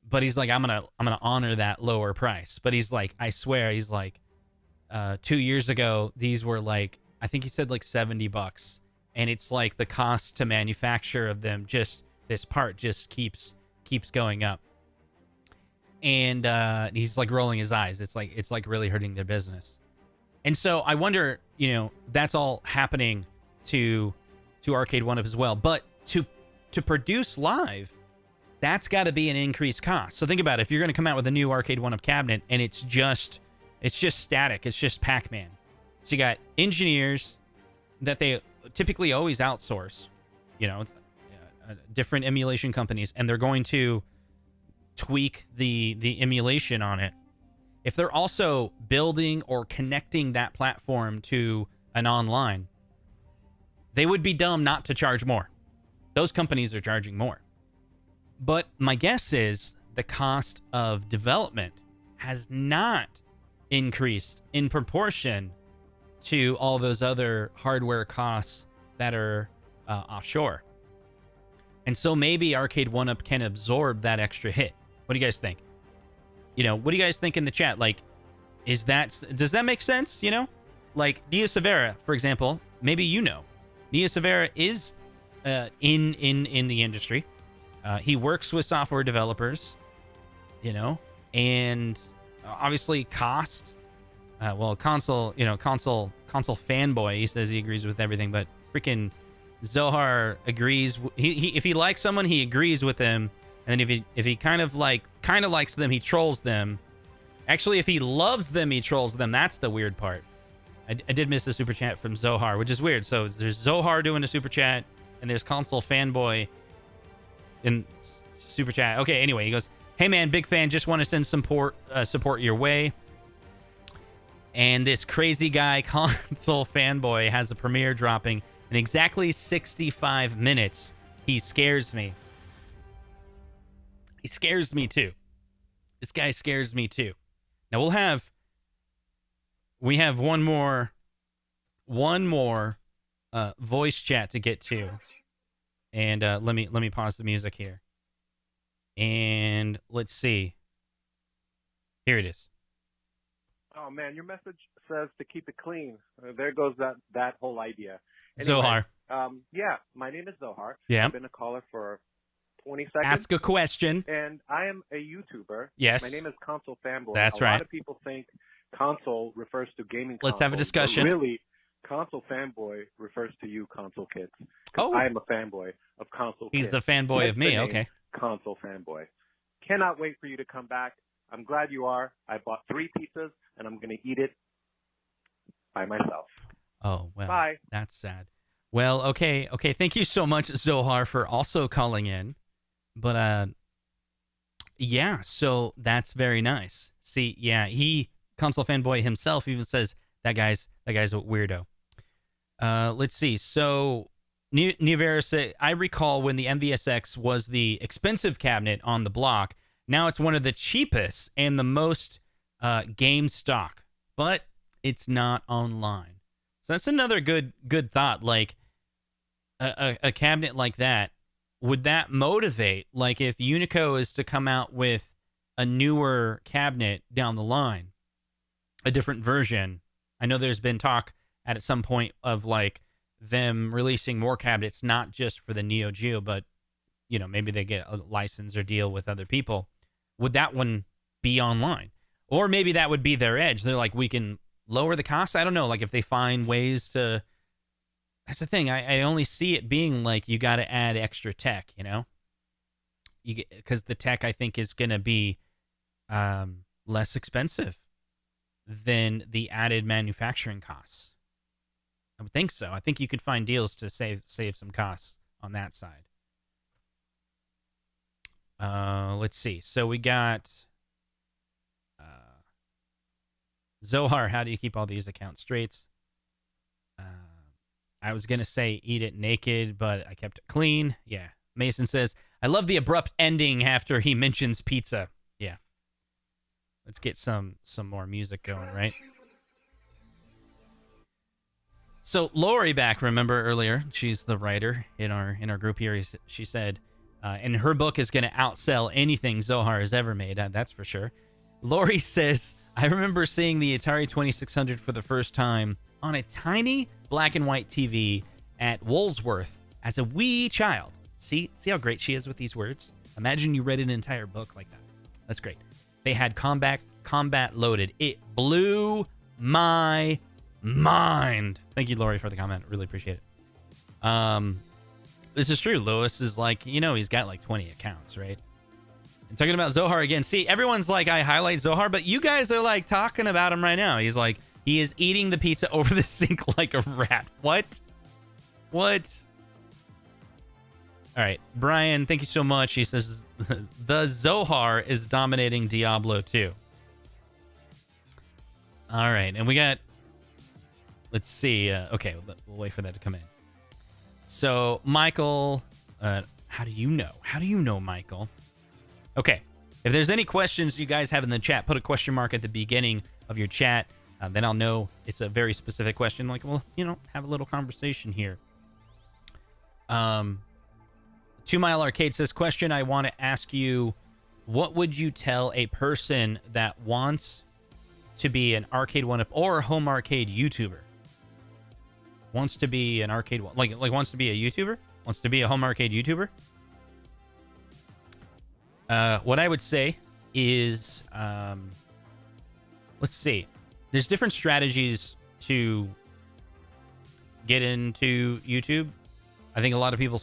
But he's like, I'm gonna honor that lower price. But he's like, I swear, he's like, 2 years ago, these were like, I think he said like $70. And it's like the cost to manufacture of them, just this part just keeps going up. And he's like rolling his eyes. It's like really hurting their business. And so I wonder, you know, that's all happening to Arcade1up as well. But to produce live, that's got to be an increased cost. So think about it. If you're going to come out with a new Arcade1up cabinet and it's just static, it's just Pac-Man. So you got engineers that they typically always outsource, you know, different emulation companies, and they're going to tweak the emulation on it. If they're also building or connecting that platform to an online, they would be dumb not to charge more. Those companies are charging more. But my guess is the cost of development has not increased in proportion to all those other hardware costs that are offshore. And so maybe Arcade1up can absorb that extra hit. What do you guys think? You know, what do you guys think in the chat? Like, does that make sense? You know, like Nia Severa, for example, maybe you know. Nia Severa is in the industry. He works with software developers, you know, and obviously cost. Console fanboy. He says he agrees with everything, but freaking Zohar agrees. If he likes someone, he agrees with them, and then if he kind of likes them, he trolls them. Actually, if he loves them, he trolls them. That's the weird part. I did miss the super chat from Zohar, which is weird. So there's Zohar doing a super chat, and there's console fanboy in super chat. Okay, anyway, he goes, "Hey man, big fan. Just want to send support your way. And this crazy guy, console fanboy, has a premiere dropping in exactly 65 minutes. He scares me. He scares me too. This guy scares me too." Now we have one more voice chat to get to, and let me pause the music here, and let's see. Here it is. Oh man, your message says to keep it clean. There goes that whole idea. Anyway, Zohar. Yeah, my name is Zohar. Yeah. I've been a caller for 20 seconds. Ask a question. And I am a YouTuber. Yes. My name is Console Fanboy. That's a right. A lot of people think console refers to gaming consoles. Let's have a discussion. But really, Console Fanboy refers to you console kids. Oh. I am a fanboy of console kids. He's the fanboy of me. Okay. Console Fanboy. Cannot wait for you to come back. I'm glad you are. I bought 3 pizzas, and I'm going to eat it by myself. Oh, well, bye. That's sad. Well, okay. Thank you so much, Zohar, for also calling in. But, yeah, so that's very nice. See, yeah, console fanboy himself even says that guy's a weirdo. Let's see. So, Nivera said, I recall when the MVSX was the expensive cabinet on the block. Now it's one of the cheapest and the most game stock, but it's not online. So that's another good thought. Like a cabinet like that, would that motivate? Like if Unico is to come out with a newer cabinet down the line, a different version. I know there's been talk at some point of like them releasing more cabinets, not just for the Neo Geo, but you know, maybe they get a license or deal with other people. Would that one be online? Or maybe that would be their edge. They're like, we can lower the cost. I don't know. Like if they find ways to, that's the thing. I only see it being like, you got to add extra tech, you know, because the tech I think is going to be less expensive than the added manufacturing costs. I would think so. I think you could find deals to save some costs on that side. Let's see. So we got Zohar. How do you keep all these accounts straight? I was gonna say eat it naked, but I kept it clean. Yeah. Mason says, I love the abrupt ending after he mentions pizza. Yeah. Let's get some more music going, right? So Lori back, remember earlier, she's the writer in our group here. She said, and her book is going to outsell anything Zohar has ever made. That's for sure. Lori says, I remember seeing the Atari 2600 for the first time on a tiny black and white TV at Woolsworth as a wee child. See how great she is with these words? Imagine you read an entire book like that. That's great. They had combat loaded. It blew my mind. Thank you, Lori, for the comment. Really appreciate it. This is true. Lewis is like, you know, he's got like 20 accounts, right? And talking about Zohar again. See, everyone's like, I highlight Zohar, but you guys are like talking about him right now. He's like, he is eating the pizza over the sink like a rat. What? All right. Brian, thank you so much. He says, the Zohar is dominating Diablo 2. All right. And we got, let's see. Okay, we'll wait for that to come in. So, Michael, how do you know? How do you know, Michael? Okay. If there's any questions you guys have in the chat, put a question mark at the beginning of your chat. Then I'll know it's a very specific question. Like, well, you know, have a little conversation here. 2 Mile Arcade says, question I want to ask you, what would you tell a person that wants to be an Arcade1up or home arcade YouTuber? Wants to be an arcade, like wants to be a YouTuber? Wants to be a home arcade YouTuber? What I would say is, let's see. There's different strategies to get into YouTube. I think a lot of people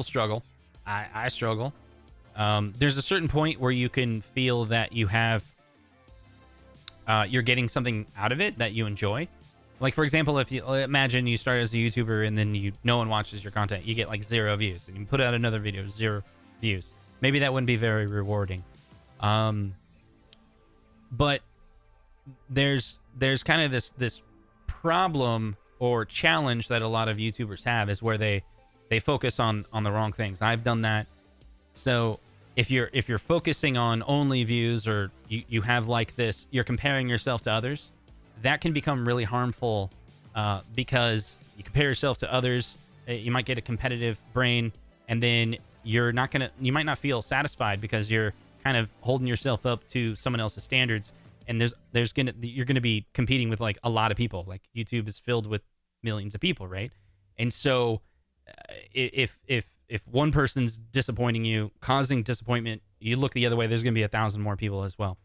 struggle. I struggle. There's a certain point where you can feel that you have, you're getting something out of it that you enjoy. Like, for example, if you imagine you start as a YouTuber and then no one watches your content, you get like 0 views, and you put out another video, 0 views. Maybe that wouldn't be very rewarding. But there's kind of this problem or challenge that a lot of YouTubers have, is where they focus on the wrong things. I've done that. So if you're focusing on only views, or you have like this, you're comparing yourself to others, that can become really harmful, because you compare yourself to others. You might get a competitive brain, and then you might not feel satisfied because you're kind of holding yourself up to someone else's standards. And you're gonna be competing with like a lot of people. Like, YouTube is filled with millions of people, right? And so if one person's disappointing you, causing disappointment, you look the other way, there's gonna be 1,000 more people as well.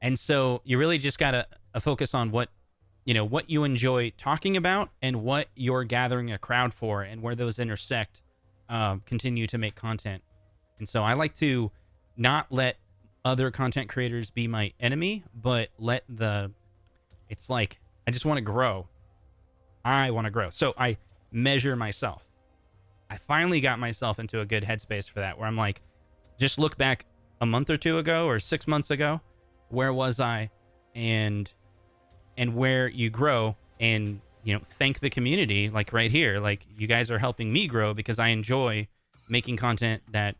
And so you really just gotta focus on what you enjoy talking about and what you're gathering a crowd for, and where those intersect. Continue to make content. And so I like to not let other content creators be my enemy, but it's like, I just want to grow. I want to grow. So I measure myself. I finally got myself into a good headspace for that, where I'm like, just look back a month or 2 ago or 6 months ago, where was I? And where you grow, and thank the community, like right here. Like, you guys are helping me grow because I enjoy making content that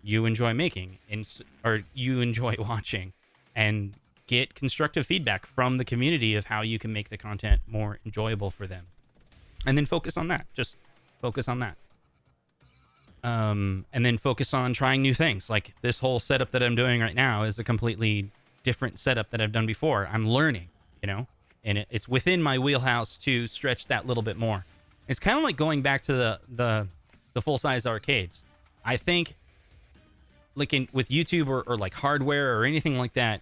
you enjoy making, or you enjoy watching, and get constructive feedback from the community of how you can make the content more enjoyable for them. And then focus on that. Just focus on that. And then focus on trying new things. Like, this whole setup that I'm doing right now is a completely different setup that I've done before. I'm learning, and it's within my wheelhouse to stretch that little bit more. It's kind of like going back to the the full-size arcades. I think like with YouTube or like hardware or anything like that,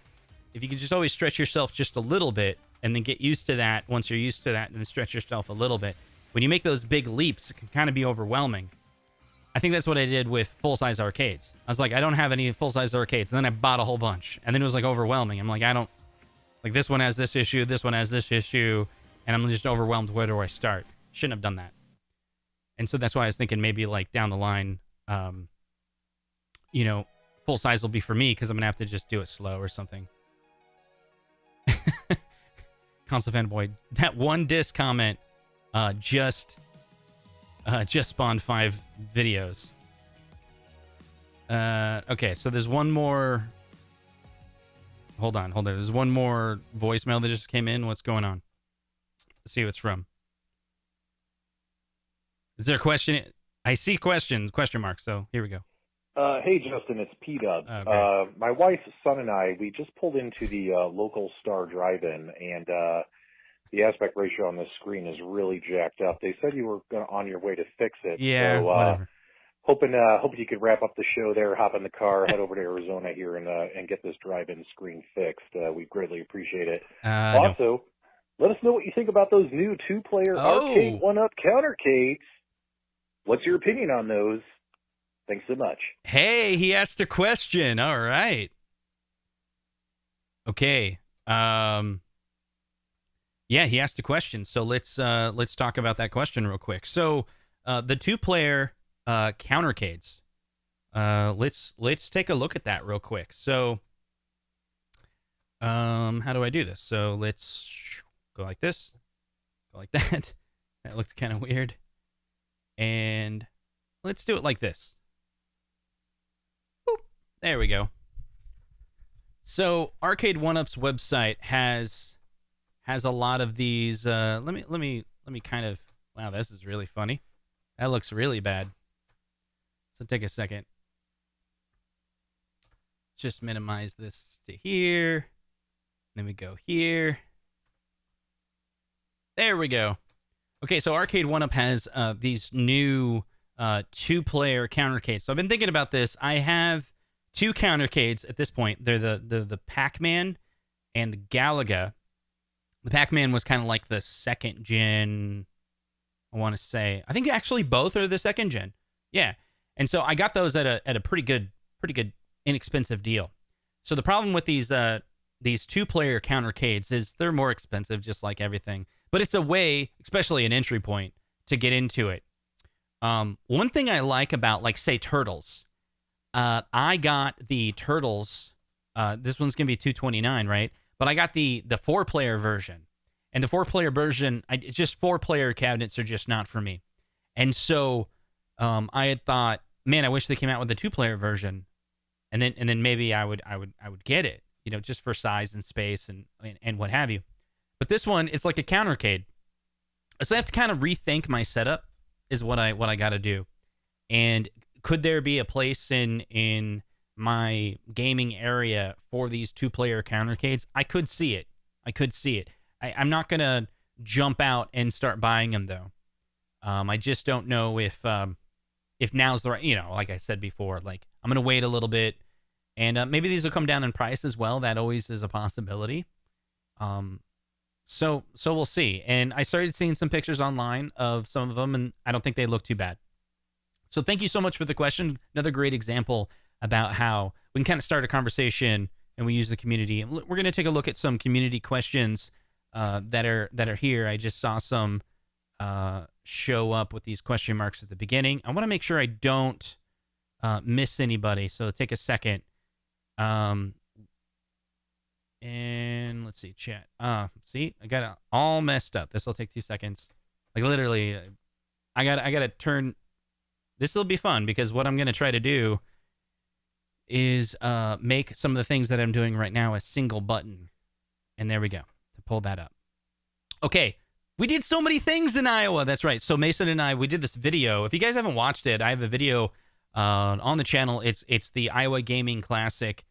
if you could just always stretch yourself just a little bit and then get used to that, once you're used to that, and then stretch yourself a little bit. When you make those big leaps, it can kind of be overwhelming. I think that's what I did with full-size arcades. I was like, I don't have any full-size arcades. And then I bought a whole bunch. And then it was like overwhelming. I'm like, I don't... Like, this one has this issue, this one has this issue, and I'm just overwhelmed. Where do I start? Shouldn't have done that. And so that's why I was thinking maybe, like, down the line, you know, full-size will be for me because I'm going to have to just do it slow or something. Console fanboy. That one disc comment just spawned 5 videos. Okay, so there's one more... Hold on. There's one more voicemail that just came in. What's going on? Let's see who it's from. Is there a question? I see questions, question marks, so here we go. Hey, Justin, it's P-Dub. Okay. My wife, son, and I, we just pulled into the local Star Drive-In, and the aspect ratio on the screen is really jacked up. They said you were on your way to fix it. Yeah, so, whatever. Hoping you could wrap up the show there, hop in the car, head over to Arizona here, and get this drive-in screen fixed. We greatly appreciate it. Also, let us know what you think about those new 2-player Arcade1up countercades. What's your opinion on those? Thanks so much. Hey, he asked a question. All right. Okay. Yeah, he asked a question. So let's talk about that question real quick. So the 2-player countercades. Let's take a look at that real quick. So how do I do this? So let's go like this, go like that. That looked kind of weird. And let's do it like this. Boop. There we go. So Arcade1up's website has a lot of these. Let me kind of. Wow, this is really funny. That looks really bad. So take a second. Just minimize this to here. Then we go here. There we go. Okay, so Arcade1up has these new 2-player countercades. So I've been thinking about this. I have 2 countercades at this point. They're the Pac-Man and the Galaga. The Pac-Man was kind of like the 2nd gen, I want to say. I think actually both are the 2nd gen. Yeah. And so I got those at a pretty good inexpensive deal. So the problem with these 2-player countercades is they're more expensive, just like everything. But it's a way, especially an entry point, to get into it. One thing I like about, like, say, Turtles. I got the Turtles. This one's gonna be $229, right? But I got the 4-player version, and the 4-player version, just 4-player cabinets are just not for me. And so I had thought, man, I wish they came out with the 2-player version, and then maybe I would get it, you know, just for size and space and what have you. But this one, it's like a countercade, so I have to kind of rethink my setup. Is what I got to do. And could there be a place in my gaming area for these 2-player countercades? I could see it. I'm not gonna jump out and start buying them though. I just don't know if now's the right, you know, like I said before, like I'm gonna wait a little bit, and maybe these will come down in price as well. That always is a possibility. So we'll see. And I started seeing some pictures online of some of them, and I don't think they look too bad. So thank you so much for the question. Another great example about how we can kind of start a conversation and we use the community. We're going to take a look at some community questions that are here. I just saw some show up with these question marks at the beginning. I want to make sure I don't miss anybody. So take a second. And let's see, chat. See, I got it all messed up. This will take 2 seconds. Like literally, I gotta turn. This will be fun because what I'm gonna try to do is make some of the things that I'm doing right now a single button. And there we go, to pull that up. Okay, we did so many things in Iowa. That's right. So Mason and I, we did this video. If you guys haven't watched it, I have a video on the channel. It's the Iowa Gaming Classic.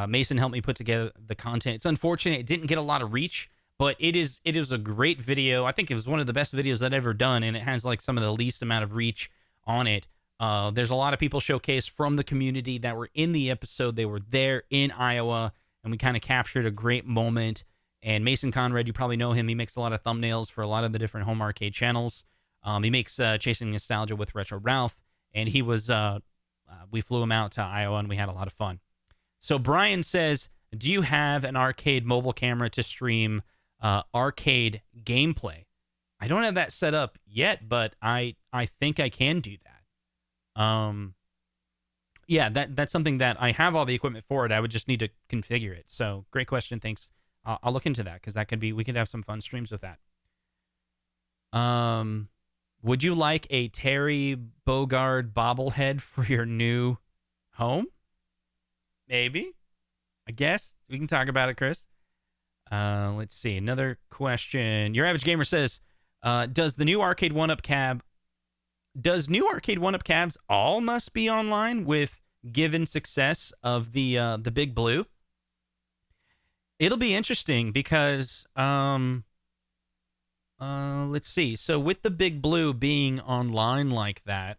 Mason helped me put together the content. It's unfortunate it didn't get a lot of reach, but it is a great video. I think it was one of the best videos that I've ever done, and it has like some of the least amount of reach on it. There's a lot of people showcased from the community that were in the episode. They were there in Iowa, and we kind of captured a great moment. And Mason Conrad, you probably know him. He makes a lot of thumbnails for a lot of the different home arcade channels. He makes Chasing Nostalgia with Retro Ralph, and he was. We flew him out to Iowa, and we had a lot of fun. So Brian says, do you have an arcade mobile camera to stream arcade gameplay? I don't have that set up yet, but I think I can do that. Yeah, that's something that I have all the equipment for it. I would just need to configure it. So great question. Thanks. I'll look into that because that could be, we could have some fun streams with that. Would you like a Terry Bogard bobblehead for your new home? Maybe. I guess we can talk about it, Chris. Let's see. Another question. Your Average Gamer says, does new Arcade1up cabs all must be online with given success of the Big Blue? It'll be interesting because let's see. So with the Big Blue being online like that,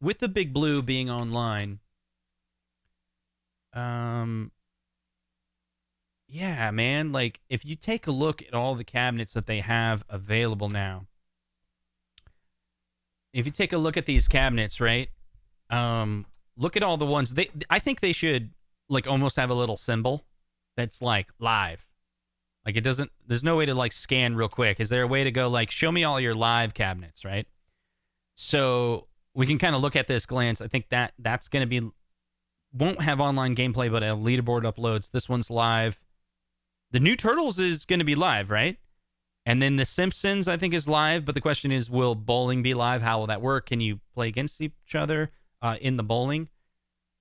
with the Big Blue being online, yeah, man, like if you take a look at all the cabinets that they have available now, if you take a look at these cabinets, right? Look at all the ones I think they should like almost have a little symbol that's like live. Like it doesn't, there's no way to like scan real quick. Is there a way to go like, show me all your live cabinets, right? So we can kind of look at this glance. I think that's going to be, won't have online gameplay, but a leaderboard uploads. This one's live. The new Turtles is going to be live, right? And then The Simpsons, I think, is live. But the question is, will bowling be live? How will that work? Can you play against each other in the bowling?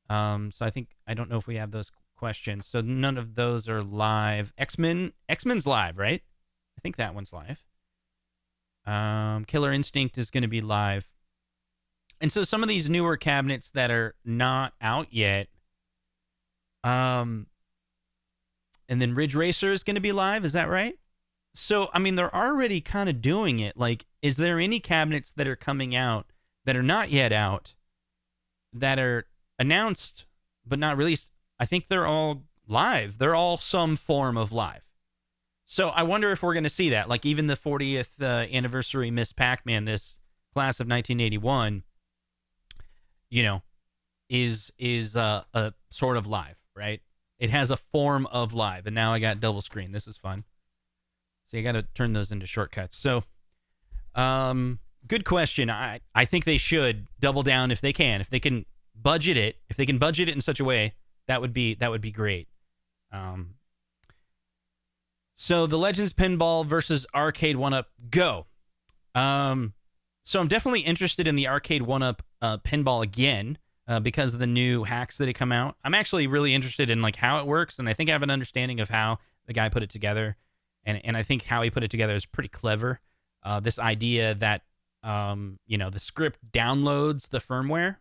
So I don't know if we have those questions. So none of those are live. X-Men's live, right? I think that one's live. Killer Instinct is going to be live. And so some of these newer cabinets that are not out yet, and then Ridge Racer is going to be live. Is that right? So, I mean, they're already kind of doing it. Like, is there any cabinets that are coming out that are not yet out that are announced but not released? I think they're all live. They're all some form of live. So I wonder if we're going to see that. Like, even the 40th anniversary Miss Pac-Man, this class of 1981, you know, is a sort of live, right? It has a form of live, and now I got double screen. This is fun. So you got to turn those into shortcuts. So, good question. I think they should double down if they can. If they can budget it, in such a way, that would be great. So the Legends Pinball versus Arcade1up, go. So I'm definitely interested in the Arcade1up pinball again because of the new hacks that come out. I'm actually really interested in like how it works, and I think I have an understanding of how the guy put it together, and I think how he put it together is pretty clever. This idea that you know, the script downloads the firmware.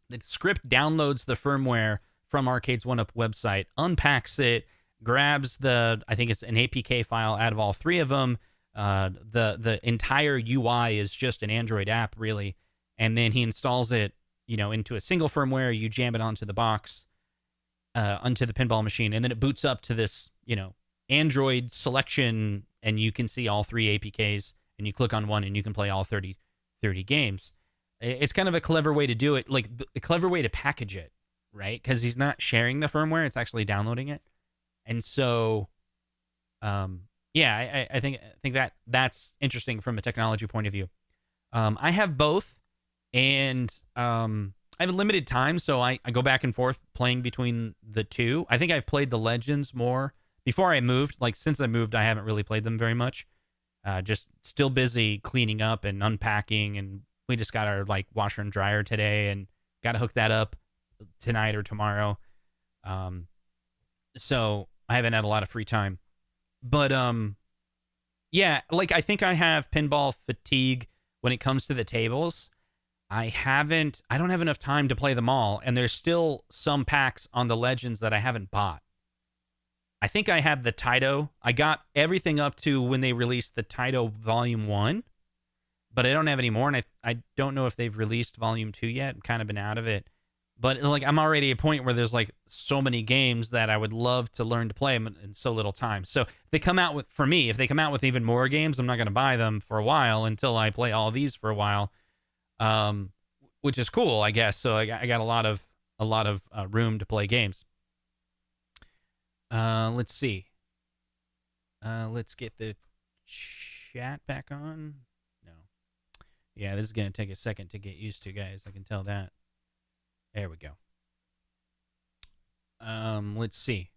The script downloads the firmware from Arcades1up website, unpacks it, grabs I think it's an APK file out of all three of them. The entire UI is just an Android app, really, and then he installs it, you know, into a single firmware. You jam it onto the box, onto the pinball machine, and then it boots up to this, you know, Android selection, and you can see all three APKs, and you click on one, and you can play all 30 games. It's kind of a clever way to do it, like a clever way to package it, right? Because he's not sharing the firmware; it's actually downloading it, and so, yeah, I think that's interesting from a technology point of view. I have both, and I have a limited time, so I go back and forth playing between the two. I think I've played the Legends more before I moved. Like, since I moved, I haven't really played them very much. Just still busy cleaning up and unpacking, and we just got our like washer and dryer today, and got to hook that up tonight or tomorrow. So I haven't had a lot of free time. But, yeah, like, I think I have pinball fatigue when it comes to the tables. I don't have enough time to play them all, and there's still some packs on the Legends that I haven't bought. I think I have the Taito. I got everything up to when they released the Taito Volume 1, but I don't have any more, and I don't know if they've released Volume 2 yet. I've kind of been out of it. But it's like I'm already at a point where there's like so many games that I would love to learn to play them in so little time. So if they come out with, for me, if they come out with even more games, I'm not going to buy them for a while until I play all these for a while, which is cool, I guess. So I got a lot of room to play games. Let's see. Let's get the chat back on. No. Yeah, this is going to take a second to get used to, guys. I can tell that. There we go. Let's see.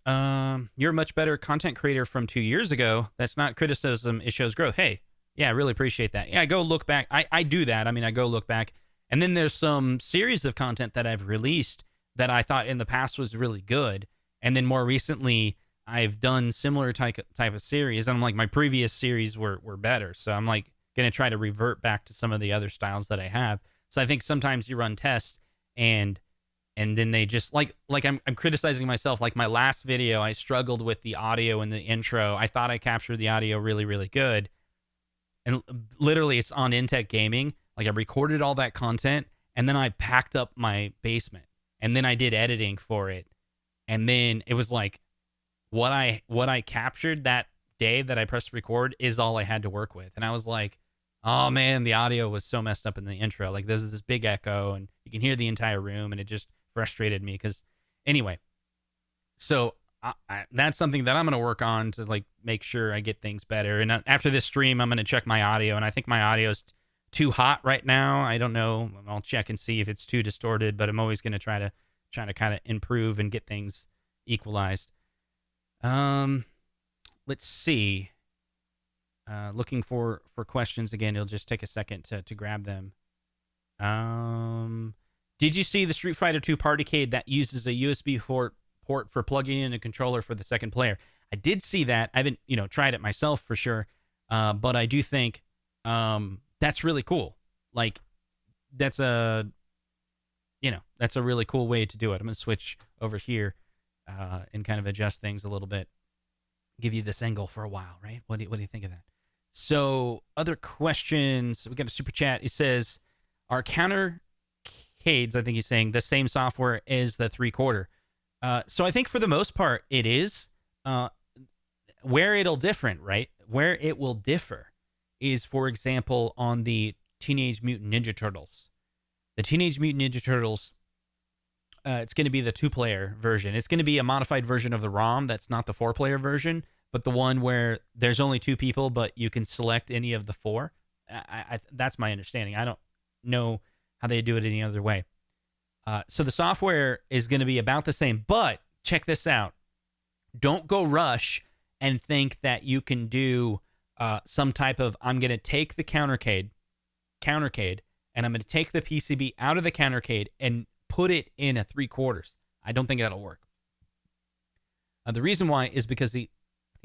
You're a much better content creator from 2 years ago. That's not criticism. It shows growth. Hey, yeah, I really appreciate that. Yeah, I go look back. I do that. I mean, I go look back. And then there's some series of content that I've released that I thought in the past was really good. And then more recently, I've done similar type of series, and I'm like, my previous series were better. So I'm like going to try to revert back to some of the other styles that I have. So I think sometimes you run tests and then they just like I'm criticizing myself. Like my last video, I struggled with the audio in the intro. I thought I captured the audio really, really good. And literally it's on Intech Gaming. Like I recorded all that content and then I packed up my basement and then I did editing for it. And then it was like, what I captured that day that I pressed record is all I had to work with. And I was like, oh man, the audio was so messed up in the intro. Like there's this big echo and you can hear the entire room, and it just frustrated me because anyway. So that's something that I'm going to work on to like make sure I get things better. And after this stream, I'm going to check my audio, and I think my audio is too hot right now. I don't know. I'll check and see if it's too distorted, but I'm always going to try to kind of improve and get things equalized. Let's see. Looking for questions again. It'll just take a second to grab them. Did you see the Street Fighter 2 Partycade that uses a USB port for plugging in a controller for the second player? I did see that. I haven't, tried it myself for sure. But I do think, that's really cool. Like that's a really cool way to do it. I'm going to switch over here. And kind of adjust things a little bit. Give you this angle for a while, right? What do you think of that? So, other questions. We got a super chat. It says, are countercades, I think he's saying, the same software as the 3/4? So I think for the most part it is. Where it'll different, right? Where it will differ is, for example, on the Teenage Mutant Ninja Turtles. The Teenage Mutant Ninja Turtles, it's going to be the 2-player version. It's going to be a modified version of the ROM that's not the 4-player version, but the one where there's only 2 people, but you can select any of the 4. That's my understanding. I don't know how they do it any other way. So the software is going to be about the same, but check this out. Don't go rush and think that you can do some type of, I'm going to take the countercade, and I'm going to take the PCB out of the countercade and put it in a 3/4. I don't think that'll work. The reason why is because the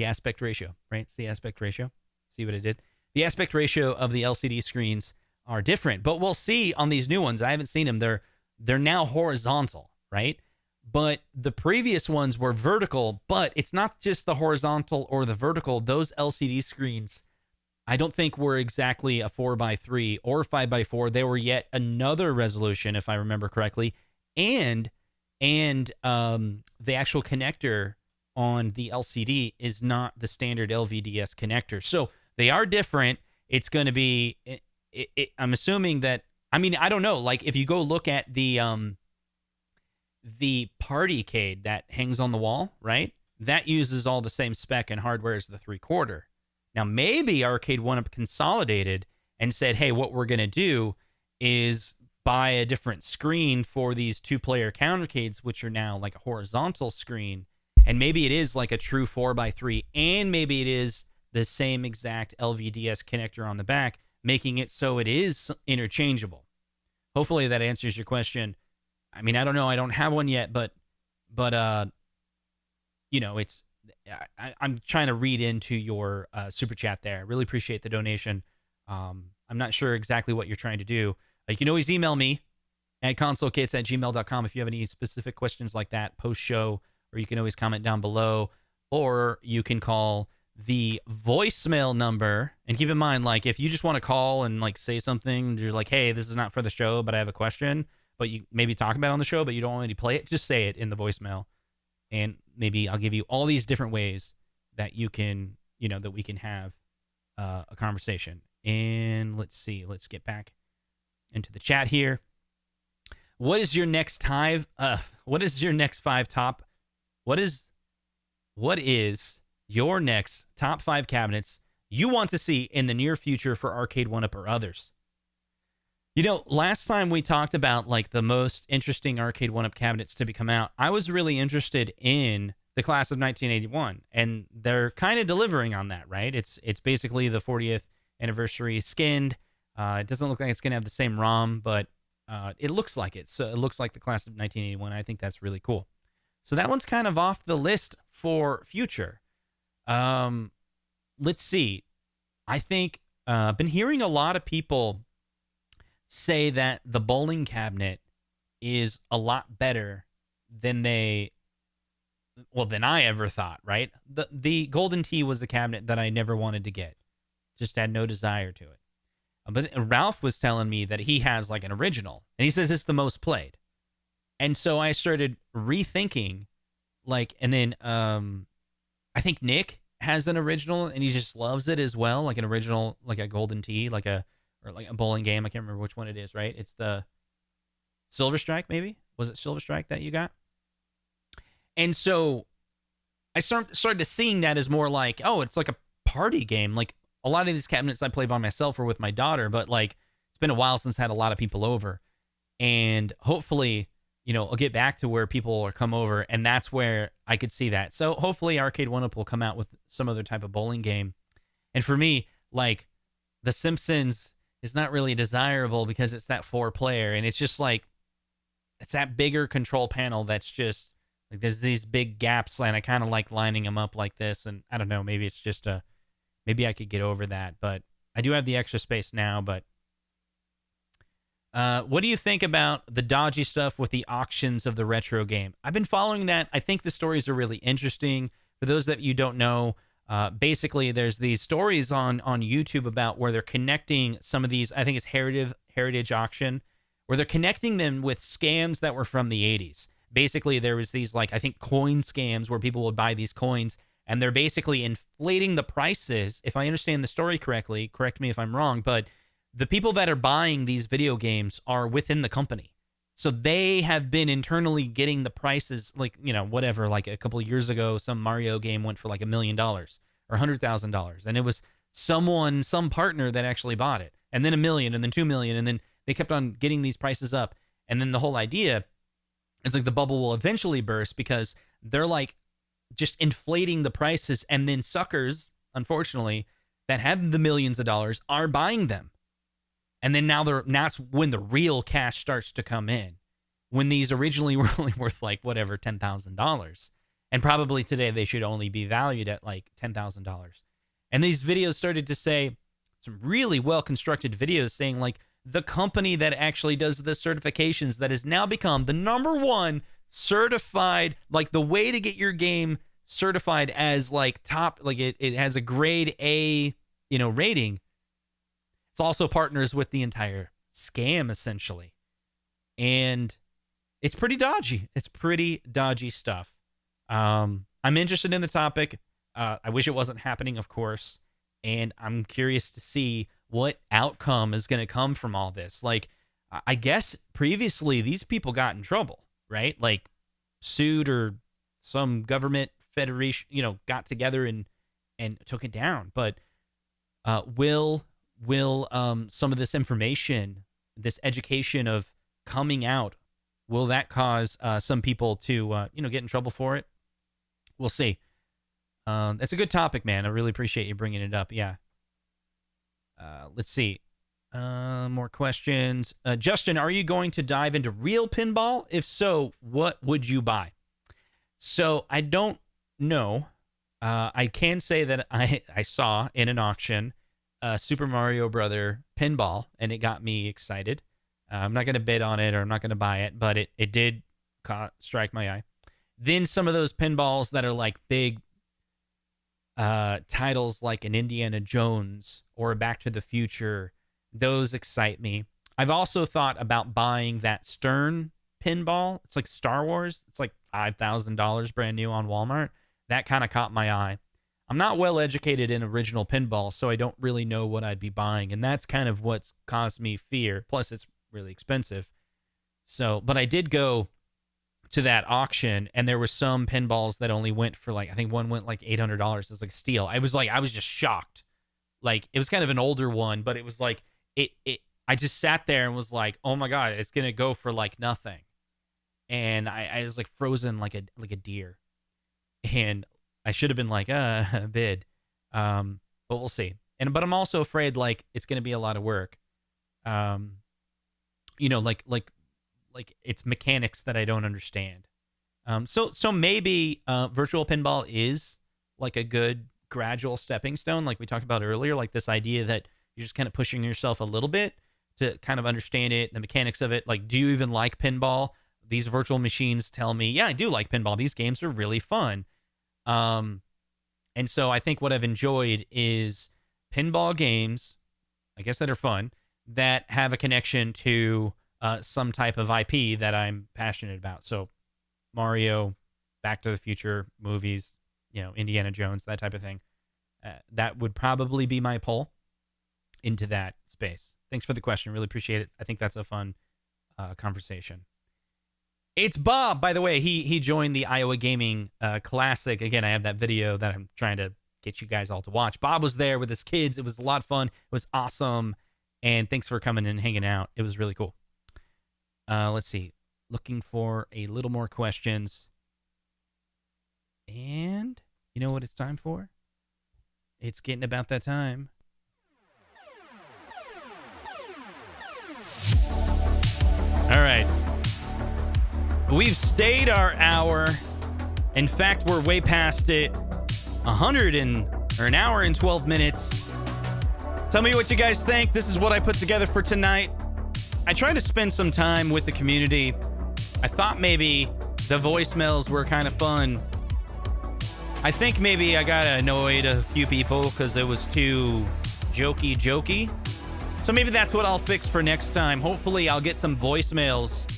aspect ratio, right? It's the aspect ratio. See what I did? The aspect ratio of the LCD screens are different, but we'll see on these new ones. I haven't seen them. They're now horizontal, right? But the previous ones were vertical, but it's not just the horizontal or the vertical. Those LCD screens, I don't think were exactly a 4:3 or 5:4. They were yet another resolution, if I remember correctly, and the actual connector on the LCD is not the standard LVDS connector. So they are different. It's going to be. I'm assuming that. I mean, I don't know. Like if you go look at the Partycade that hangs on the wall, right? That uses all the same spec and hardware as the 3/4. Now, maybe Arcade1up consolidated and said, hey, what we're going to do is buy a different screen for these 2-player countercades, which are now like a horizontal screen. And maybe it is like a true 4:3, and maybe it is the same exact LVDS connector on the back, making it so it is interchangeable. Hopefully that answers your question. I mean, I don't know. I don't have one yet, but it's, I'm trying to read into your super chat there. Really appreciate the donation. I'm not sure exactly what you're trying to do. You can always email me at consolekits@gmail.com if you have any specific questions like that post-show, or you can always comment down below. or you can call the voicemail number. And keep in mind, like, if you just want to call and like say something, you're like, hey, this is not for the show, but I have a question, but you maybe talk about it on the show, but you don't want me to play it, just say it in the voicemail. And maybe I'll give you all these different ways that you can, that we can have a conversation. And let's see, let's get back into the chat here. What is your next what is your next 5 top? What is your next top 5 cabinets you want to see in the near future for Arcade1up or others? Last time we talked about like the most interesting Arcade1up cabinets to come out, I was really interested in the class of 1981, and they're kind of delivering on that, right? It's basically the 40th anniversary skinned. It doesn't look like it's going to have the same ROM, but it looks like it. So it looks like the class of 1981. I think that's really cool. So that one's kind of off the list for future. Let's see. I think I've been hearing a lot of people say that the bowling cabinet is a lot better than than I ever thought, right? The Golden Tee was the cabinet that I never wanted to get. Just had no desire to it. But Ralph was telling me that he has like an original, and he says it's the most played. And so I started rethinking, and then I think Nick has an original, and he just loves it as well, like an original, like a Golden Tee, or like a bowling game. I can't remember which one it is, right? It's the Silver Strike, maybe? Was it Silver Strike that you got? And so I started to seeing that as more like, oh, it's like a party game. Like a lot of these cabinets I play by myself or with my daughter, but like it's been a while since I had a lot of people over. And hopefully, I'll get back to where people will come over, and that's where I could see that. So hopefully Arcade1up will come out with some other type of bowling game. And for me, like The Simpsons is not really desirable because it's that 4-player, and it's just like, it's that bigger control panel that's just like there's these big gaps, and I kind of like lining them up like this. And I don't know, maybe it's just maybe I could get over that, but I do have the extra space now. But what do you think about the dodgy stuff with the auctions of the retro game? I've been following that. I think the stories are really interesting. For those that you don't know, basically there's these stories on YouTube about where they're connecting some of these, I think it's heritage auction, where they're connecting them with scams that were from the 80s. Basically, there was these, I think coin scams where people would buy these coins, and they're basically inflating the prices. If I understand the story correctly, correct me if I'm wrong, but the people that are buying these video games are within the company. So they have been internally getting the prices, whatever, like a couple of years ago, some Mario game went for like $1 million or $100,000. And it was some partner that actually bought it. And then $1 million, and then $2 million. And then they kept on getting these prices up. And then the whole idea, it's like the bubble will eventually burst because they're like just inflating the prices. And then suckers, unfortunately, that have the millions of dollars are buying them. And then that's when the real cash starts to come in. When these originally were only worth $10,000. And probably today they should only be valued at $10,000. And these videos started to say, some really well-constructed videos saying the company that actually does the certifications that has now become the #1 certified, the way to get your game certified as top, it has a grade A, rating. It's also partners with the entire scam, essentially. And it's pretty dodgy. It's pretty dodgy stuff. I'm interested in the topic. I wish it wasn't happening, of course. And I'm curious to see what outcome is going to come from all this. I guess previously these people got in trouble, right? Sued, or some government federation, got together and took it down. But will some of this information, this education of coming out, will that cause some people to get in trouble for it? We'll see. That's a good topic, man. I really appreciate you bringing it up. Yeah. Let's see. More questions. Justin, are you going to dive into real pinball? If so, what would you buy? So I don't know. I can say that I saw in an auction Super Mario Brother pinball, and it got me excited. I'm not going to bid on it, or I'm not going to buy it, but it did strike my eye. Then some of those pinballs that are big, titles like an Indiana Jones or a Back to the Future. Those excite me. I've also thought about buying that Stern pinball. It's like Star Wars. It's like $5,000 brand new on Walmart. That kind of caught my eye. I'm not well educated in original pinball, so I don't really know what I'd be buying, and that's kind of what's caused me fear. Plus, it's really expensive. So, but I did go to that auction, and there were some pinballs that only went for like, I think one went like $800. It was like steal. I was just shocked. Like, it was kind of an older one, but it was like I just sat there and was like, oh my God, it's gonna go for like nothing. And I was like frozen like a deer. And I should have been like, bid. But we'll see. But I'm also afraid like it's gonna be a lot of work. You know, like it's mechanics that I don't understand. So maybe virtual pinball is like a good gradual stepping stone, like we talked about earlier, like this idea that you're just kind of pushing yourself a little bit to kind of understand it, the mechanics of it. Like, do you even like pinball? These virtual machines tell me, yeah, I do like pinball. These games are really fun. And so I think what I've enjoyed is pinball games, I guess, that are fun, that have a connection to some type of IP that I'm passionate about. So Mario, Back to the Future movies, you know, Indiana Jones, that type of thing. That would probably be my pull into that space. Thanks for the question. Really appreciate it. I think that's a fun conversation. It's Bob, by the way. He joined the Iowa Gaming Classic. Again, I have that video that I'm trying to get you guys all to watch. Bob was there with his kids. It was a lot of fun. It was awesome. And thanks for coming and hanging out. It was really cool. Let's see. Looking for a little more questions. And you know what it's time for? It's getting about that time. All right. We've stayed our hour. In fact, we're way past it. An hour and 12 minutes. Tell me what you guys think. This is what I put together for tonight. I tried to spend some time with the community. I thought maybe the voicemails were kind of fun. I think maybe I got annoyed a few people because it was too jokey. So maybe that's what I'll fix for next time. Hopefully I'll get some voicemails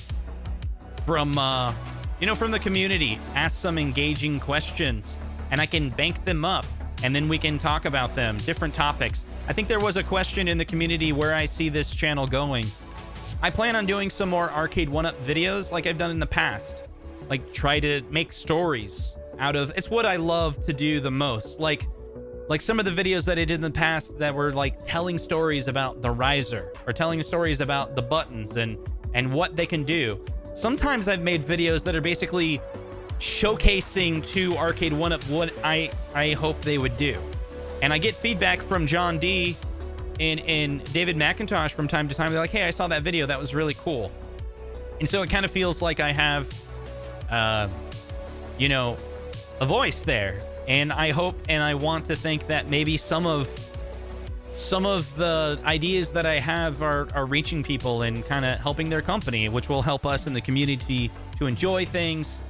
from, from the community. Ask some engaging questions and I can bank them up and then we can talk about them. Different topics. I think there was a question in the community where I see this channel going. I plan on doing some more Arcade1up videos like I've done in the past. Like try to make stories out of, it's what I love to do the most. Like some of the videos that I did in the past that were like telling stories about the riser or telling stories about the buttons and what they can do. Sometimes I've made videos that are basically showcasing to Arcade1up what I hope they would do. And I get feedback from John D and David McIntosh from time to time. They're like, hey, I saw that video. That was really cool. And so it kind of feels like I have, a voice there. And I hope and I want to think that maybe some of the ideas that I have are reaching people and kind of helping their company, which will help us in the community to enjoy things.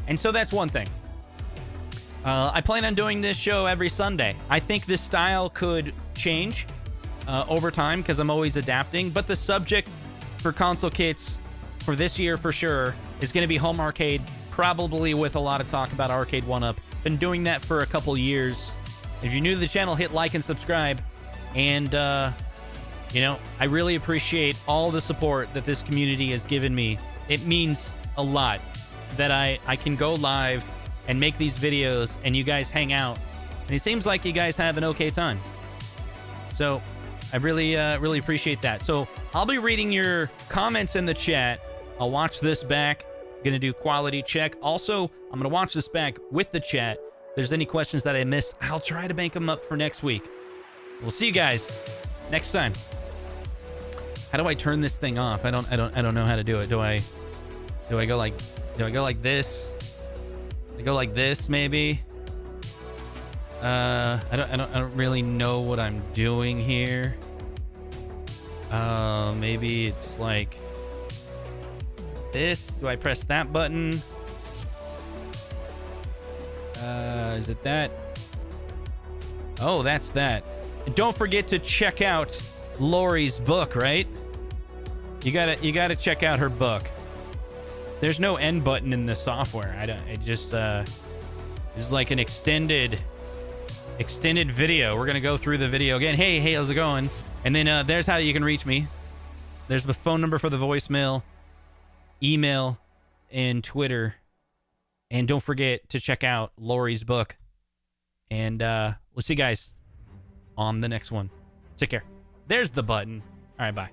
And so that's one thing. I plan on doing this show every Sunday. I think this style could change over time because I'm always adapting. But the subject for Console Kits for this year for sure is going to be home arcade, probably with a lot of talk about Arcade1up. Been doing that for a couple years. If you're new to the channel, hit like and subscribe. And, I really appreciate all the support that this community has given me. It means a lot that I can go live and make these videos and you guys hang out. And it seems like you guys have an okay time. So I really appreciate that. So I'll be reading your comments in the chat. I'll watch this back. Going to do quality check. Also, I'm going to watch this back with the chat. If there's any questions that I missed, I'll try to bank them up for next week. We'll see you guys next time. How do I turn this thing off? I don't know how to do it. Do I go like this? I go like this maybe? I don't really know what I'm doing here. Maybe it's like this. Do I press that button? Is it that? Oh, that's that. And don't forget to check out Lori's book, right? You gotta check out her book. There's no end button in the software. It just is like an extended video. We're gonna go through the video again. Hey, how's it going? And then there's how you can reach me. There's the phone number for the voicemail, email, and Twitter. And don't forget to check out Lori's book. And we'll see you guys on the next one. Take care. There's the button. All right, bye.